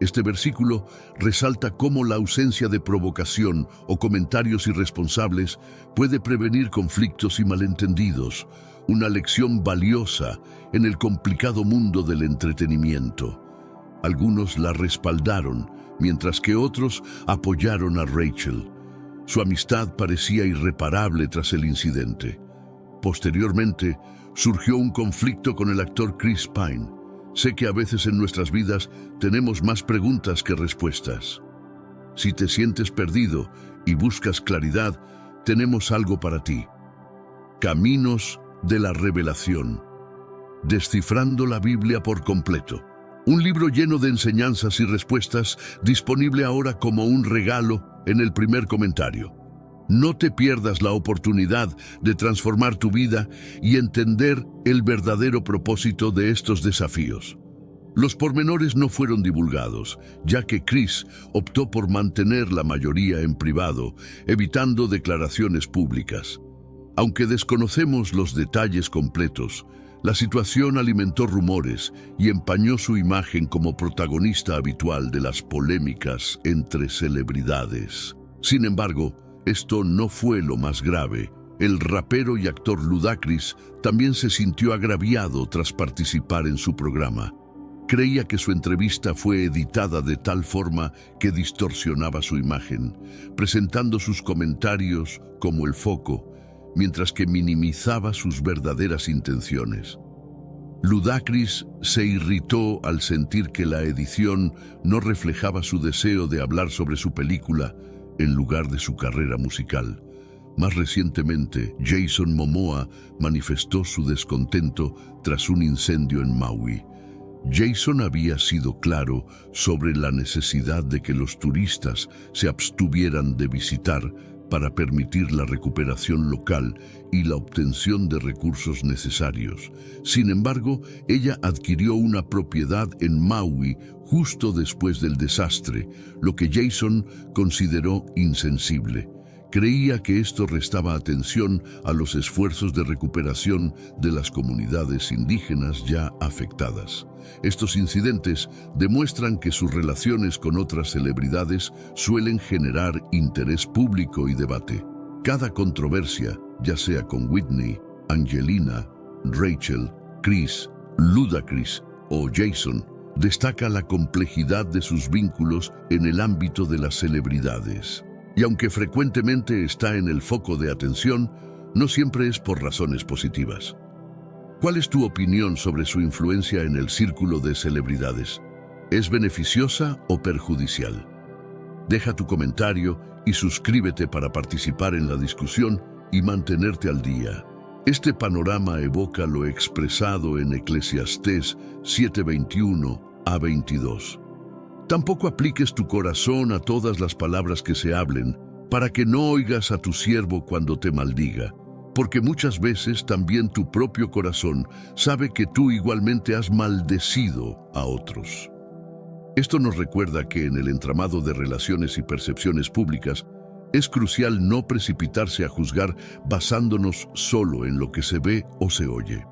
Este versículo resalta cómo la ausencia de provocación o comentarios irresponsables puede prevenir conflictos y malentendidos, una lección valiosa en el complicado mundo del entretenimiento. Algunos la respaldaron, mientras que otros apoyaron a Rachel. Su amistad parecía irreparable tras el incidente. Posteriormente, surgió un conflicto con el actor Chris Pine. Sé que a veces en nuestras vidas tenemos más preguntas que respuestas. Si te sientes perdido y buscas claridad, tenemos algo para ti. Caminos de la Revelación. Descifrando la Biblia por completo. Un libro lleno de enseñanzas y respuestas, disponible ahora como un regalo en el primer comentario. No te pierdas la oportunidad de transformar tu vida y entender el verdadero propósito de estos desafíos. Los pormenores no fueron divulgados, ya que Chris optó por mantener la mayoría en privado, evitando declaraciones públicas. Aunque desconocemos los detalles completos, la situación alimentó rumores y empañó su imagen como protagonista habitual de las polémicas entre celebridades. Sin embargo, esto no fue lo más grave. El rapero y actor Ludacris también se sintió agraviado tras participar en su programa. Creía que su entrevista fue editada de tal forma que distorsionaba su imagen, presentando sus comentarios como el foco, mientras que minimizaba sus verdaderas intenciones. Ludacris se irritó al sentir que la edición no reflejaba su deseo de hablar sobre su película en lugar de su carrera musical. Más recientemente, Jason Momoa manifestó su descontento tras un incendio en Maui. Jason había sido claro sobre la necesidad de que los turistas se abstuvieran de visitar para permitir la recuperación local y la obtención de recursos necesarios. Sin embargo, ella adquirió una propiedad en Maui justo después del desastre, lo que Jason consideró insensible. Creía que esto restaba atención a los esfuerzos de recuperación de las comunidades indígenas ya afectadas. Estos incidentes demuestran que sus relaciones con otras celebridades suelen generar interés público y debate. Cada controversia, ya sea con Whitney, Angelina, Rachel, Chris, Ludacris o Jason, destaca la complejidad de sus vínculos en el ámbito de las celebridades. Y aunque frecuentemente está en el foco de atención, no siempre es por razones positivas. ¿Cuál es tu opinión sobre su influencia en el círculo de celebridades? ¿Es beneficiosa o perjudicial? Deja tu comentario y suscríbete para participar en la discusión y mantenerte al día. Este panorama evoca lo expresado en Eclesiastés 7:21-22. Tampoco apliques tu corazón a todas las palabras que se hablen, para que no oigas a tu siervo cuando te maldiga, porque muchas veces también tu propio corazón sabe que tú igualmente has maldecido a otros. Esto nos recuerda que en el entramado de relaciones y percepciones públicas, es crucial no precipitarse a juzgar basándonos solo en lo que se ve o se oye.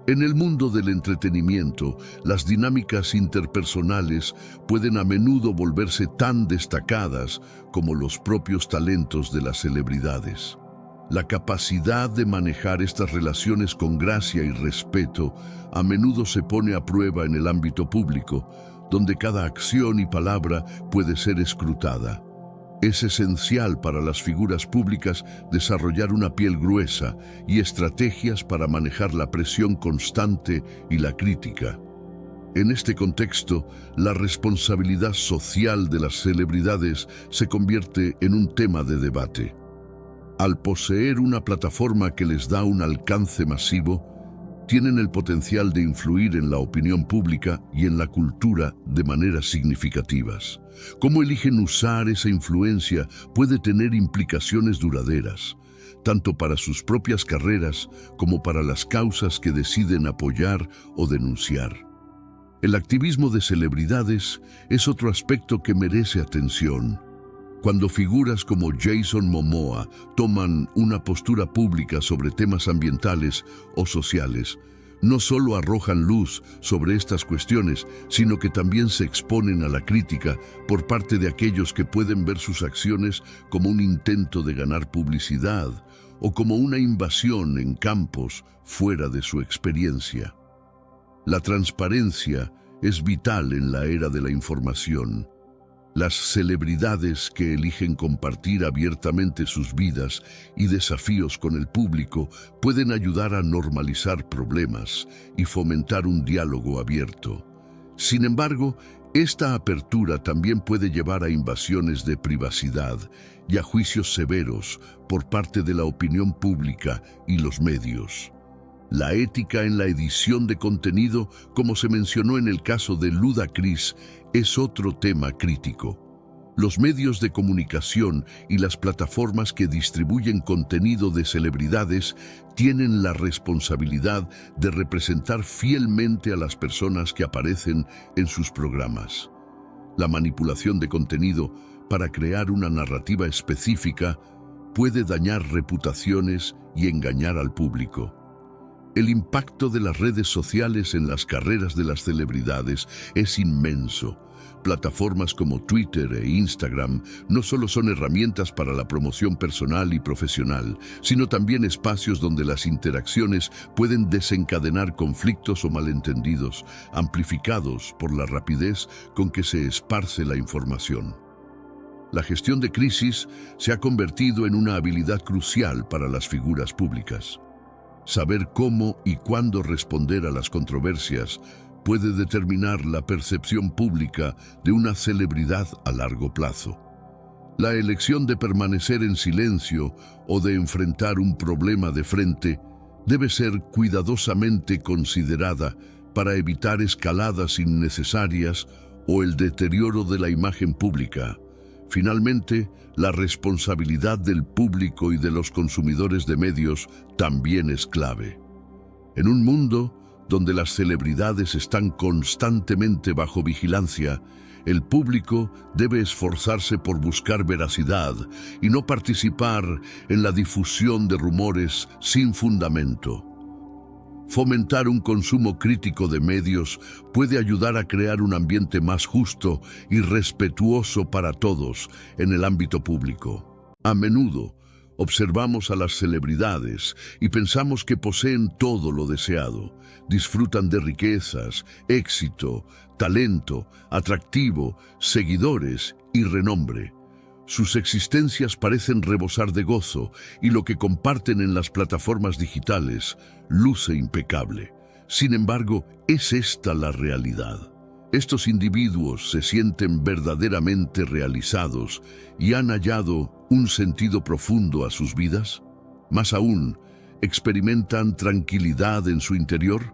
En el mundo del entretenimiento, las dinámicas interpersonales pueden a menudo volverse tan destacadas como los propios talentos de las celebridades. La capacidad de manejar estas relaciones con gracia y respeto a menudo se pone a prueba en el ámbito público, donde cada acción y palabra puede ser escrutada. Es esencial para las figuras públicas desarrollar una piel gruesa y estrategias para manejar la presión constante y la crítica. En este contexto, la responsabilidad social de las celebridades se convierte en un tema de debate. Al poseer una plataforma que les da un alcance masivo, tienen el potencial de influir en la opinión pública y en la cultura de maneras significativas. Cómo eligen usar esa influencia puede tener implicaciones duraderas, tanto para sus propias carreras como para las causas que deciden apoyar o denunciar. El activismo de celebridades es otro aspecto que merece atención. Cuando figuras como Jason Momoa toman una postura pública sobre temas ambientales o sociales, no solo arrojan luz sobre estas cuestiones, sino que también se exponen a la crítica por parte de aquellos que pueden ver sus acciones como un intento de ganar publicidad o como una invasión en campos fuera de su experiencia. La transparencia es vital en la era de la información. Las celebridades que eligen compartir abiertamente sus vidas y desafíos con el público pueden ayudar a normalizar problemas y fomentar un diálogo abierto. Sin embargo, esta apertura también puede llevar a invasiones de privacidad y a juicios severos por parte de la opinión pública y los medios. La ética en la edición de contenido, como se mencionó en el caso de Ludacris, es otro tema crítico. Los medios de comunicación y las plataformas que distribuyen contenido de celebridades tienen la responsabilidad de representar fielmente a las personas que aparecen en sus programas. La manipulación de contenido para crear una narrativa específica puede dañar reputaciones y engañar al público. El impacto de las redes sociales en las carreras de las celebridades es inmenso. Plataformas como Twitter e Instagram no solo son herramientas para la promoción personal y profesional, sino también espacios donde las interacciones pueden desencadenar conflictos o malentendidos, amplificados por la rapidez con que se esparce la información. La gestión de crisis se ha convertido en una habilidad crucial para las figuras públicas. Saber cómo y cuándo responder a las controversias puede determinar la percepción pública de una celebridad a largo plazo. La elección de permanecer en silencio o de enfrentar un problema de frente debe ser cuidadosamente considerada para evitar escaladas innecesarias o el deterioro de la imagen pública. Finalmente, la responsabilidad del público y de los consumidores de medios también es clave. En un mundo donde las celebridades están constantemente bajo vigilancia, el público debe esforzarse por buscar veracidad y no participar en la difusión de rumores sin fundamento. Fomentar un consumo crítico de medios puede ayudar a crear un ambiente más justo y respetuoso para todos en el ámbito público. A menudo, observamos a las celebridades y pensamos que poseen todo lo deseado. Disfrutan de riquezas, éxito, talento, atractivo, seguidores y renombre. Sus existencias parecen rebosar de gozo y lo que comparten en las plataformas digitales luce impecable. Sin embargo, ¿es esta la realidad? Estos individuos se sienten verdaderamente realizados y han hallado un sentido profundo a sus vidas. Más aún, ¿experimentan tranquilidad en su interior?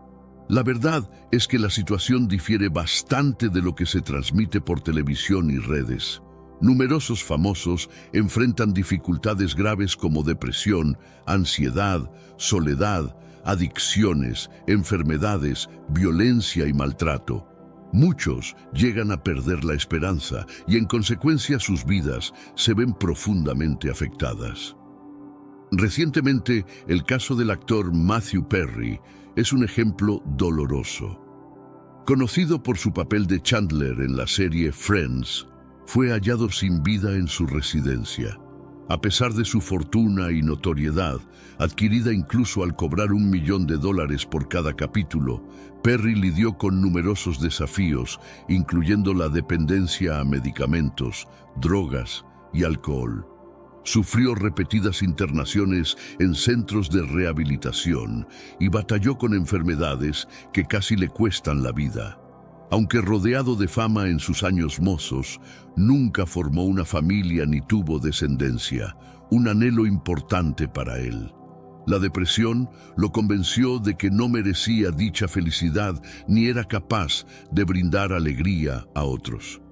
La verdad es que la situación difiere bastante de lo que se transmite por televisión y redes. Numerosos famosos enfrentan dificultades graves como depresión, ansiedad, soledad, adicciones, enfermedades, violencia y maltrato. Muchos llegan a perder la esperanza y en consecuencia sus vidas se ven profundamente afectadas. Recientemente, el caso del actor Matthew Perry es un ejemplo doloroso. Conocido por su papel de Chandler en la serie Friends, fue hallado sin vida en su residencia. A pesar de su fortuna y notoriedad, adquirida incluso al cobrar $1 millón por cada capítulo, Perry lidió con numerosos desafíos, incluyendo la dependencia a medicamentos, drogas y alcohol. Sufrió repetidas internaciones en centros de rehabilitación y batalló con enfermedades que casi le cuestan la vida. Aunque rodeado de fama en sus años mozos, nunca formó una familia ni tuvo descendencia, un anhelo importante para él. La depresión lo convenció de que no merecía dicha felicidad ni era capaz de brindar alegría a otros.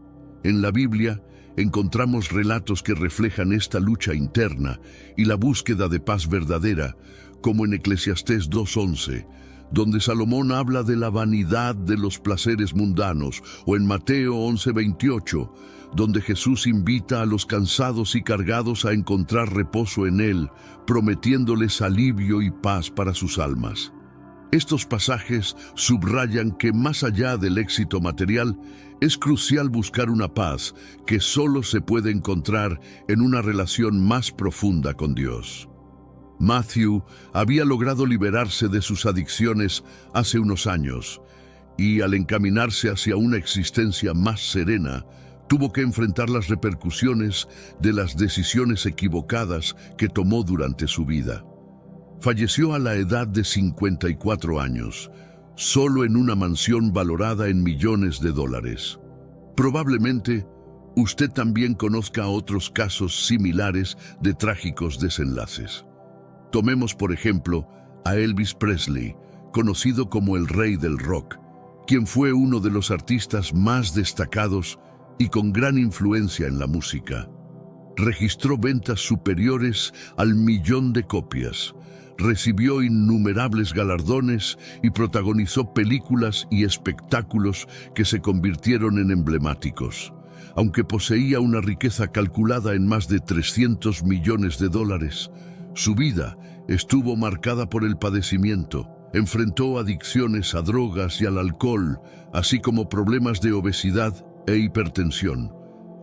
En la Biblia encontramos relatos que reflejan esta lucha interna y la búsqueda de paz verdadera, como en Eclesiastés 2:11, donde Salomón habla de la vanidad de los placeres mundanos, o en Mateo 11:28, donde Jesús invita a los cansados y cargados a encontrar reposo en Él, prometiéndoles alivio y paz para sus almas. Estos pasajes subrayan que más allá del éxito material, es crucial buscar una paz que solo se puede encontrar en una relación más profunda con Dios. Matthew había logrado liberarse de sus adicciones hace unos años y al encaminarse hacia una existencia más serena, tuvo que enfrentar las repercusiones de las decisiones equivocadas que tomó durante su vida. Falleció a la edad de 54 años, solo en una mansión valorada en millones de dólares. Probablemente, usted también conozca otros casos similares de trágicos desenlaces. Tomemos, por ejemplo, a Elvis Presley, conocido como el rey del rock, quien fue uno de los artistas más destacados y con gran influencia en la música. Registró ventas superiores al 1.000.000 de copias, recibió innumerables galardones y protagonizó películas y espectáculos que se convirtieron en emblemáticos. Aunque poseía una riqueza calculada en más de $300 millones, su vida estuvo marcada por el padecimiento, Enfrentó adicciones a drogas y al alcohol, así como problemas de obesidad e hipertensión.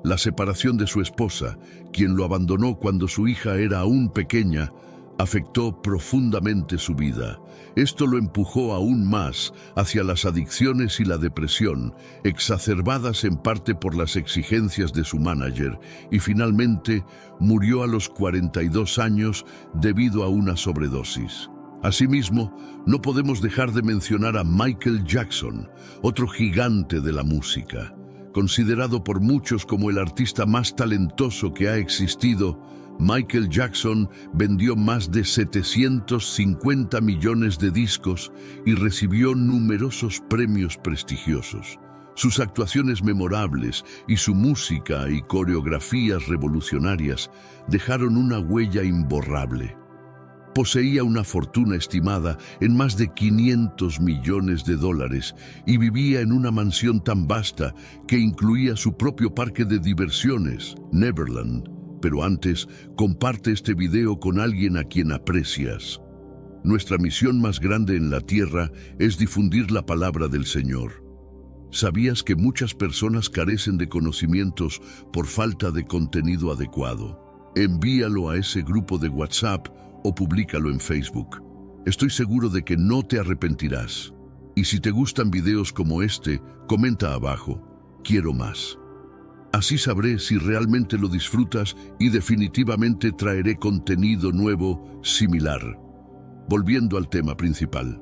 La separación de su esposa, quien lo abandonó cuando su hija era aún pequeña, afectó profundamente su vida. Esto lo empujó aún más hacia las adicciones y la depresión, exacerbadas en parte por las exigencias de su manager, y finalmente murió a los 42 años debido a una sobredosis. Asimismo, no podemos dejar de mencionar a Michael Jackson, otro gigante de la música. Considerado por muchos como el artista más talentoso que ha existido, Michael Jackson vendió más de 750 millones de discos y recibió numerosos premios prestigiosos. Sus actuaciones memorables y su música y coreografías revolucionarias dejaron una huella imborrable. Poseía una fortuna estimada en más de 500 millones de dólares y vivía en una mansión tan vasta que incluía su propio parque de diversiones, Neverland. Pero antes, comparte este video con alguien a quien aprecias. Nuestra misión más grande en la tierra es difundir la palabra del Señor. ¿Sabías que muchas personas carecen de conocimientos por falta de contenido adecuado? Envíalo a ese grupo de WhatsApp o públicalo en Facebook. Estoy seguro de que no te arrepentirás. Y si te gustan videos como este, comenta abajo, quiero más. Así sabré si realmente lo disfrutas y definitivamente traeré contenido nuevo similar. Volviendo al tema principal.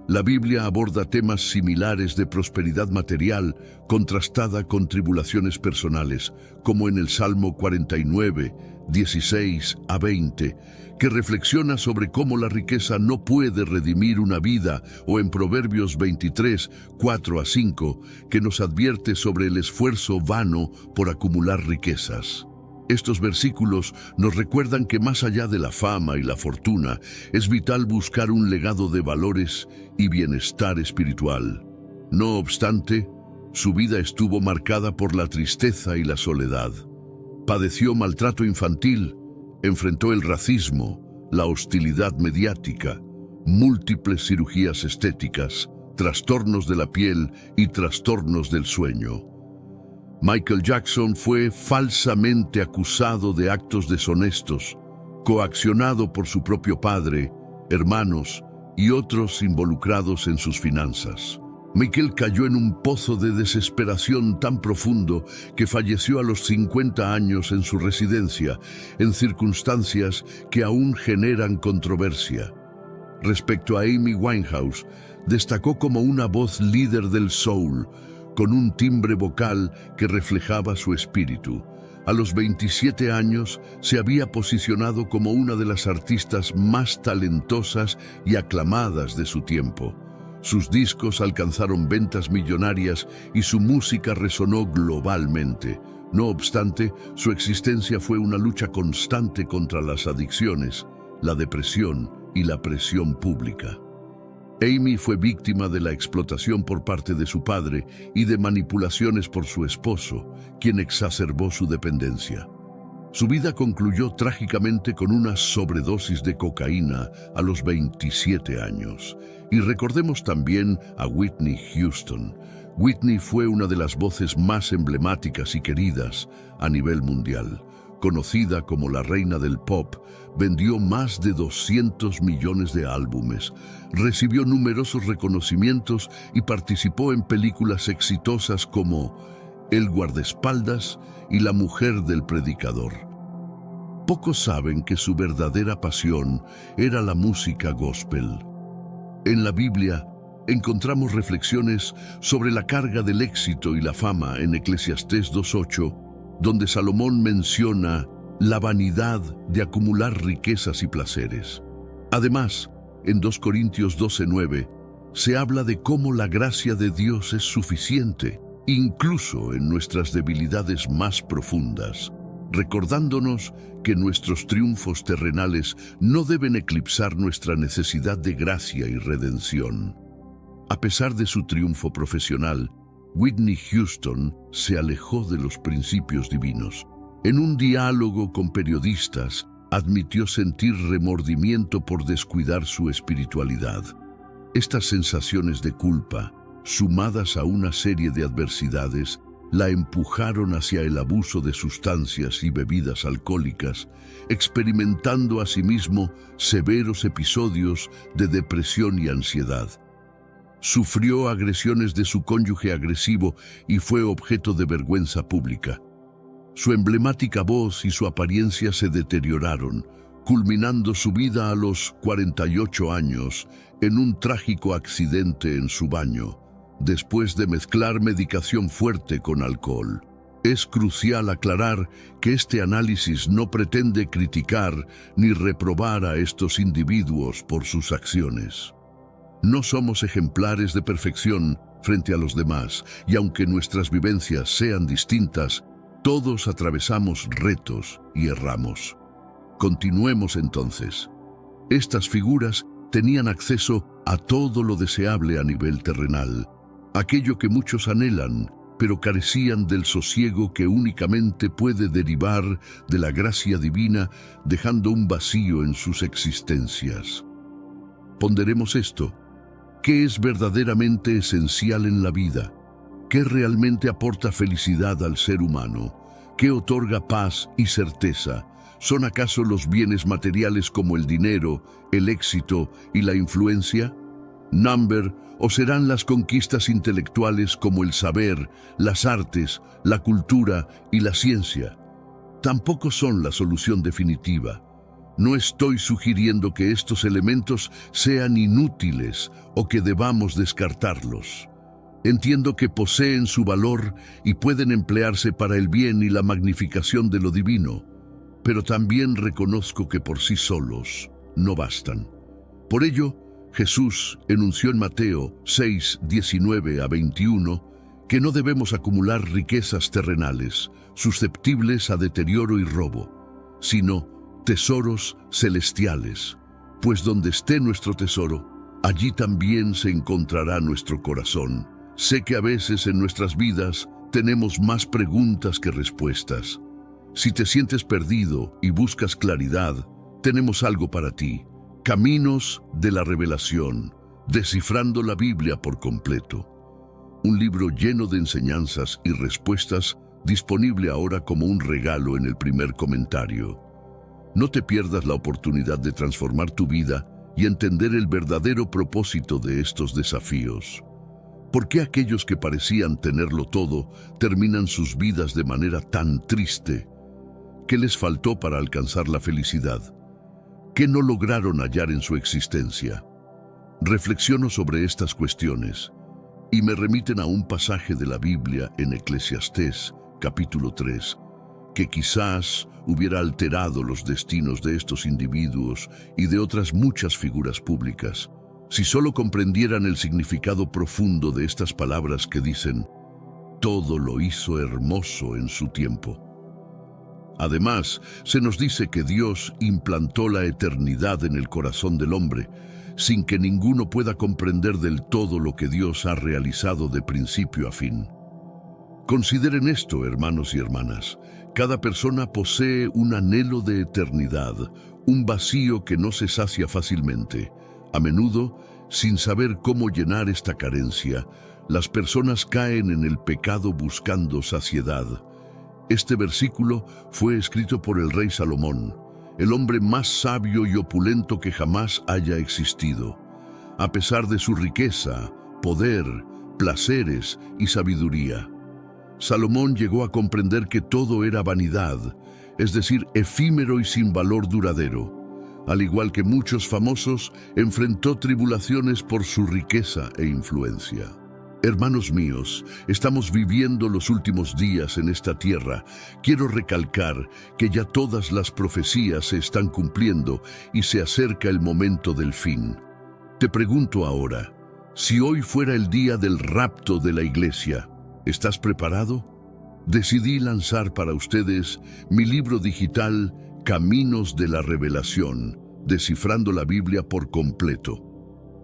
La Biblia aborda temas similares de prosperidad material contrastada con tribulaciones personales, como en el Salmo 49, 16 a 20, que reflexiona sobre cómo la riqueza no puede redimir una vida, o en Proverbios 23, 4 a 5, que nos advierte sobre el esfuerzo vano por acumular riquezas. Estos versículos nos recuerdan que más allá de la fama y la fortuna, es vital buscar un legado de valores y bienestar espiritual. No obstante, su vida estuvo marcada por la tristeza y la soledad. Padeció maltrato infantil, enfrentó el racismo, la hostilidad mediática, múltiples cirugías estéticas, trastornos de la piel y trastornos del sueño. Michael Jackson fue falsamente acusado de actos deshonestos, coaccionado por su propio padre, hermanos y otros involucrados en sus finanzas. Michael cayó en un pozo de desesperación tan profundo que falleció a los 50 años en su residencia, en circunstancias que aún generan controversia. Respecto a Amy Winehouse, destacó como una voz líder del soul, con un timbre vocal que reflejaba su espíritu. A los 27 años se había posicionado como una de las artistas más talentosas y aclamadas de su tiempo. Sus discos alcanzaron ventas millonarias y su música resonó globalmente. No obstante, su existencia fue una lucha constante contra las adicciones, la depresión y la presión pública. Amy fue víctima de la explotación por parte de su padre y de manipulaciones por su esposo, quien exacerbó su dependencia. Su vida concluyó trágicamente con una sobredosis de cocaína a los 27 años. Y recordemos también a Whitney Houston. Whitney fue una de las voces más emblemáticas y queridas a nivel mundial. Conocida como la reina del pop, vendió más de 200 millones de álbumes, recibió numerosos reconocimientos y participó en películas exitosas como El guardaespaldas y La mujer del predicador. Pocos saben que su verdadera pasión era la música gospel. En la Biblia encontramos reflexiones sobre la carga del éxito y la fama en Eclesiastés 2:8, donde Salomón menciona la vanidad de acumular riquezas y placeres. Además, en 2 Corintios 12:9, se habla de cómo la gracia de Dios es suficiente, incluso en nuestras debilidades más profundas, recordándonos que nuestros triunfos terrenales no deben eclipsar nuestra necesidad de gracia y redención. A pesar de su triunfo profesional, Whitney Houston se alejó de los principios divinos. En un diálogo con periodistas, admitió sentir remordimiento por descuidar su espiritualidad. Estas sensaciones de culpa, sumadas a una serie de adversidades, la empujaron hacia el abuso de sustancias y bebidas alcohólicas, experimentando asimismo severos episodios de depresión y ansiedad. Sufrió agresiones de su cónyuge agresivo y fue objeto de vergüenza pública. Su emblemática voz y su apariencia se deterioraron, culminando su vida a los 48 años en un trágico accidente en su baño, después de mezclar medicación fuerte con alcohol. Es crucial aclarar que este análisis no pretende criticar ni reprobar a estos individuos por sus acciones. No somos ejemplares de perfección frente a los demás, y aunque nuestras vivencias sean distintas, todos atravesamos retos y erramos. Continuemos entonces. Estas figuras tenían acceso a todo lo deseable a nivel terrenal, aquello que muchos anhelan, pero carecían del sosiego que únicamente puede derivar de la gracia divina, dejando un vacío en sus existencias. Ponderemos esto. ¿Qué es verdaderamente esencial en la vida? ¿Qué realmente aporta felicidad al ser humano? ¿Qué otorga paz y certeza? ¿Son acaso los bienes materiales como el dinero, el éxito y la influencia? ¿Number? ¿O serán las conquistas intelectuales como el saber, las artes, la cultura y la ciencia? Tampoco son la solución definitiva. No estoy sugiriendo que estos elementos sean inútiles o que debamos descartarlos. Entiendo que poseen su valor y pueden emplearse para el bien y la magnificación de lo divino, pero también reconozco que por sí solos no bastan. Por ello, Jesús enunció en Mateo 6, 19 a 21 que no debemos acumular riquezas terrenales, susceptibles a deterioro y robo, sino tesoros celestiales, pues donde esté nuestro tesoro, allí también se encontrará nuestro corazón. Sé que a veces en nuestras vidas tenemos más preguntas que respuestas. Si te sientes perdido y buscas claridad, tenemos algo para ti. Caminos de la Revelación, descifrando la Biblia por completo. Un libro lleno de enseñanzas y respuestas, disponible ahora como un regalo en el primer comentario. No te pierdas la oportunidad de transformar tu vida y entender el verdadero propósito de estos desafíos. ¿Por qué aquellos que parecían tenerlo todo terminan sus vidas de manera tan triste? ¿Qué les faltó para alcanzar la felicidad? ¿Qué no lograron hallar en su existencia? Reflexiono sobre estas cuestiones y me remiten a un pasaje de la Biblia en Eclesiastés, capítulo 3, que quizás hubiera alterado los destinos de estos individuos y de otras muchas figuras públicas, si solo comprendieran el significado profundo de estas palabras que dicen: todo lo hizo hermoso en su tiempo. Además, se nos dice que Dios implantó la eternidad en el corazón del hombre, sin que ninguno pueda comprender del todo lo que Dios ha realizado de principio a fin. Consideren esto, hermanos y hermanas. Cada persona posee un anhelo de eternidad, un vacío que no se sacia fácilmente. A menudo, sin saber cómo llenar esta carencia, las personas caen en el pecado buscando saciedad. Este versículo fue escrito por el rey Salomón, el hombre más sabio y opulento que jamás haya existido. A pesar de su riqueza, poder, placeres y sabiduría, Salomón llegó a comprender que todo era vanidad, es decir, efímero y sin valor duradero. Al igual que muchos famosos, enfrentó tribulaciones por su riqueza e influencia. Hermanos míos, estamos viviendo los últimos días en esta tierra. Quiero recalcar que ya todas las profecías se están cumpliendo y se acerca el momento del fin. Te pregunto ahora, si hoy fuera el día del rapto de la iglesia, ¿estás preparado? Decidí lanzar para ustedes mi libro digital Caminos de la Revelación, descifrando la Biblia por completo.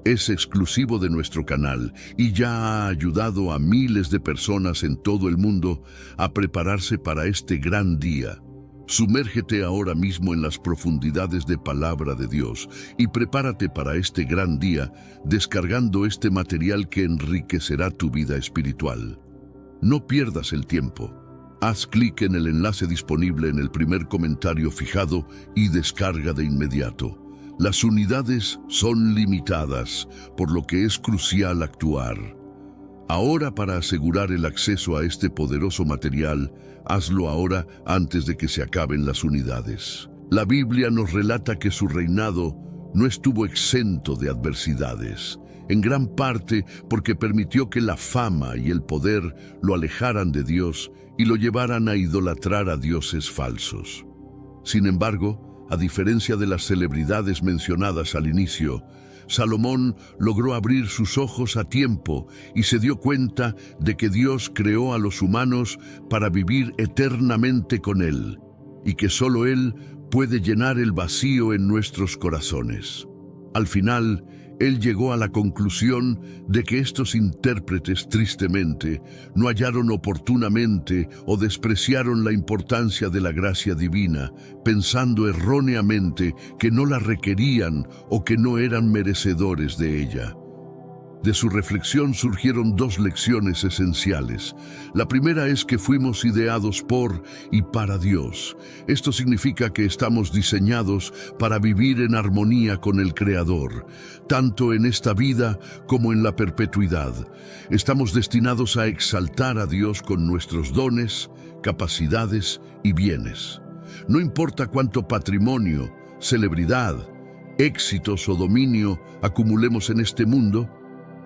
Es exclusivo de nuestro canal y ya ha ayudado a miles de personas en todo el mundo a prepararse para este gran día. Sumérgete ahora mismo en las profundidades de Palabra de Dios y prepárate para este gran día descargando este material que enriquecerá tu vida espiritual. No pierdas el tiempo. Haz clic en el enlace disponible en el primer comentario fijado y descarga de inmediato. Las unidades son limitadas, por lo que es crucial actuar. Ahora, para asegurar el acceso a este poderoso material, hazlo ahora antes de que se acaben las unidades. La Biblia nos relata que su reinado no estuvo exento de adversidades, en gran parte porque permitió que la fama y el poder lo alejaran de Dios y lo llevaran a idolatrar a dioses falsos. Sin embargo, a diferencia de las celebridades mencionadas al inicio, Salomón logró abrir sus ojos a tiempo y se dio cuenta de que Dios creó a los humanos para vivir eternamente con Él, y que solo Él puede llenar el vacío en nuestros corazones. Al final, él llegó a la conclusión de que estos intérpretes, tristemente, no hallaron oportunamente o despreciaron la importancia de la gracia divina, pensando erróneamente que no la requerían o que no eran merecedores de ella. De su reflexión surgieron dos lecciones esenciales. La primera es que fuimos ideados por y para Dios. Esto significa que estamos diseñados para vivir en armonía con el Creador, tanto en esta vida como en la perpetuidad. Estamos destinados a exaltar a Dios con nuestros dones, capacidades y bienes. No importa cuánto patrimonio, celebridad, éxitos o dominio acumulemos en este mundo,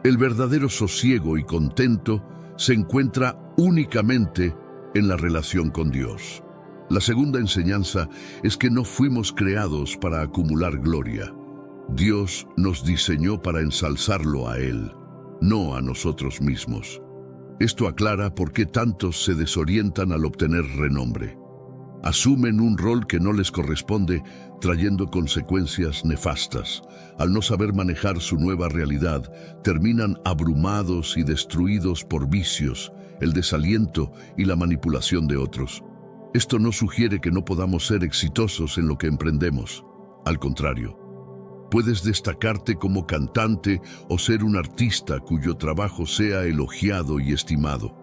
el verdadero sosiego y contento se encuentra únicamente en la relación con Dios. La segunda enseñanza es que no fuimos creados para acumular gloria. Dios nos diseñó para ensalzarlo a Él, no a nosotros mismos. Esto aclara por qué tantos se desorientan al obtener renombre. Asumen un rol que no les corresponde, trayendo consecuencias nefastas. Al no saber manejar su nueva realidad, terminan abrumados y destruidos por vicios, el desaliento y la manipulación de otros. Esto no sugiere que no podamos ser exitosos en lo que emprendemos. Al contrario, puedes destacarte como cantante o ser un artista cuyo trabajo sea elogiado y estimado.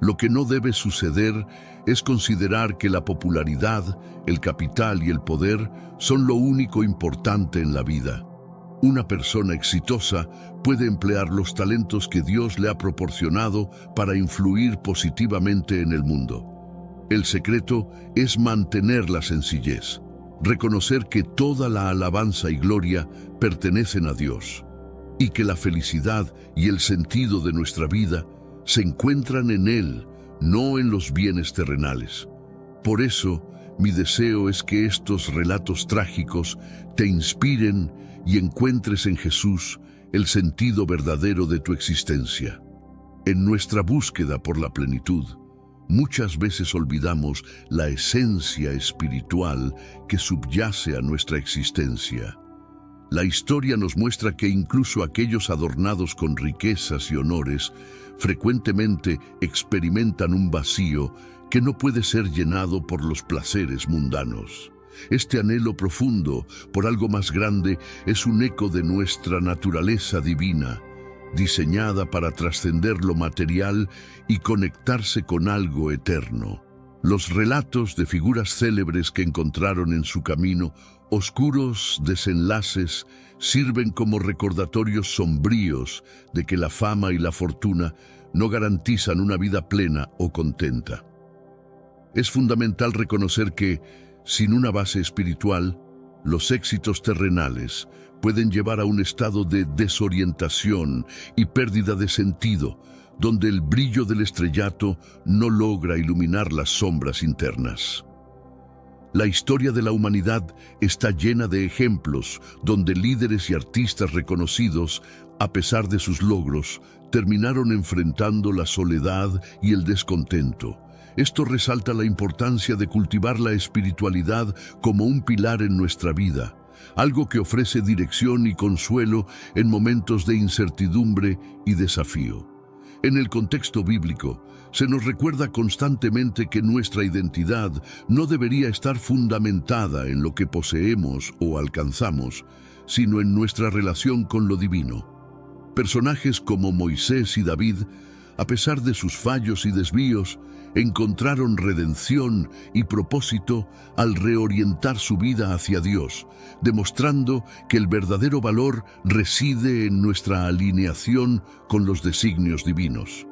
Lo que no debe suceder es considerar que la popularidad, el capital y el poder son lo único importante en la vida. Una persona exitosa puede emplear los talentos que Dios le ha proporcionado para influir positivamente en el mundo. El secreto es mantener la sencillez, reconocer que toda la alabanza y gloria pertenecen a Dios, y que la felicidad y el sentido de nuestra vida se encuentran en Él, no en los bienes terrenales. Por eso, mi deseo es que estos relatos trágicos te inspiren y encuentres en Jesús el sentido verdadero de tu existencia. En nuestra búsqueda por la plenitud, muchas veces olvidamos la esencia espiritual que subyace a nuestra existencia. La historia nos muestra que incluso aquellos adornados con riquezas y honores frecuentemente experimentan un vacío que no puede ser llenado por los placeres mundanos. Este anhelo profundo por algo más grande es un eco de nuestra naturaleza divina, diseñada para trascender lo material y conectarse con algo eterno. Los relatos de figuras célebres que encontraron en su camino oscuros desenlaces sirven como recordatorios sombríos de que la fama y la fortuna no garantizan una vida plena o contenta. Es fundamental reconocer que, sin una base espiritual, los éxitos terrenales pueden llevar a un estado de desorientación y pérdida de sentido, donde el brillo del estrellato no logra iluminar las sombras internas. La historia de la humanidad está llena de ejemplos donde líderes y artistas reconocidos, a pesar de sus logros, terminaron enfrentando la soledad y el descontento. Esto resalta la importancia de cultivar la espiritualidad como un pilar en nuestra vida, algo que ofrece dirección y consuelo en momentos de incertidumbre y desafío. En el contexto bíblico, se nos recuerda constantemente que nuestra identidad no debería estar fundamentada en lo que poseemos o alcanzamos, sino en nuestra relación con lo divino. Personajes como Moisés y David, a pesar de sus fallos y desvíos, encontraron redención y propósito al reorientar su vida hacia Dios, demostrando que el verdadero valor reside en nuestra alineación con los designios divinos.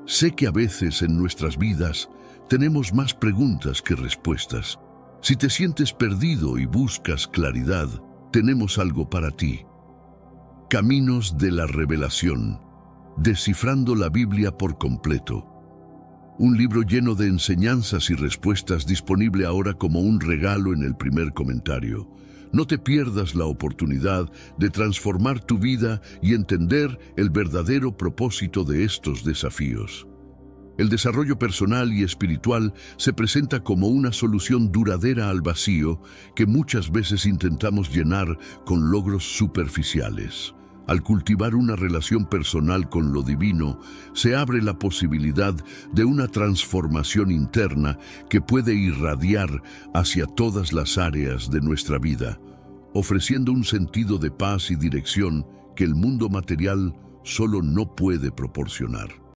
Sé que a veces en nuestras vidas tenemos más preguntas que respuestas. Si te sientes perdido y buscas claridad, tenemos algo para ti. Caminos de la Revelación. Descifrando la Biblia por completo. Un libro lleno de enseñanzas y respuestas disponible ahora como un regalo en el primer comentario. No te pierdas la oportunidad de transformar tu vida y entender el verdadero propósito de estos desafíos. El desarrollo personal y espiritual se presenta como una solución duradera al vacío que muchas veces intentamos llenar con logros superficiales. Al cultivar una relación personal con lo divino, se abre la posibilidad de una transformación interna que puede irradiar hacia todas las áreas de nuestra vida, ofreciendo un sentido de paz y dirección que el mundo material solo no puede proporcionar.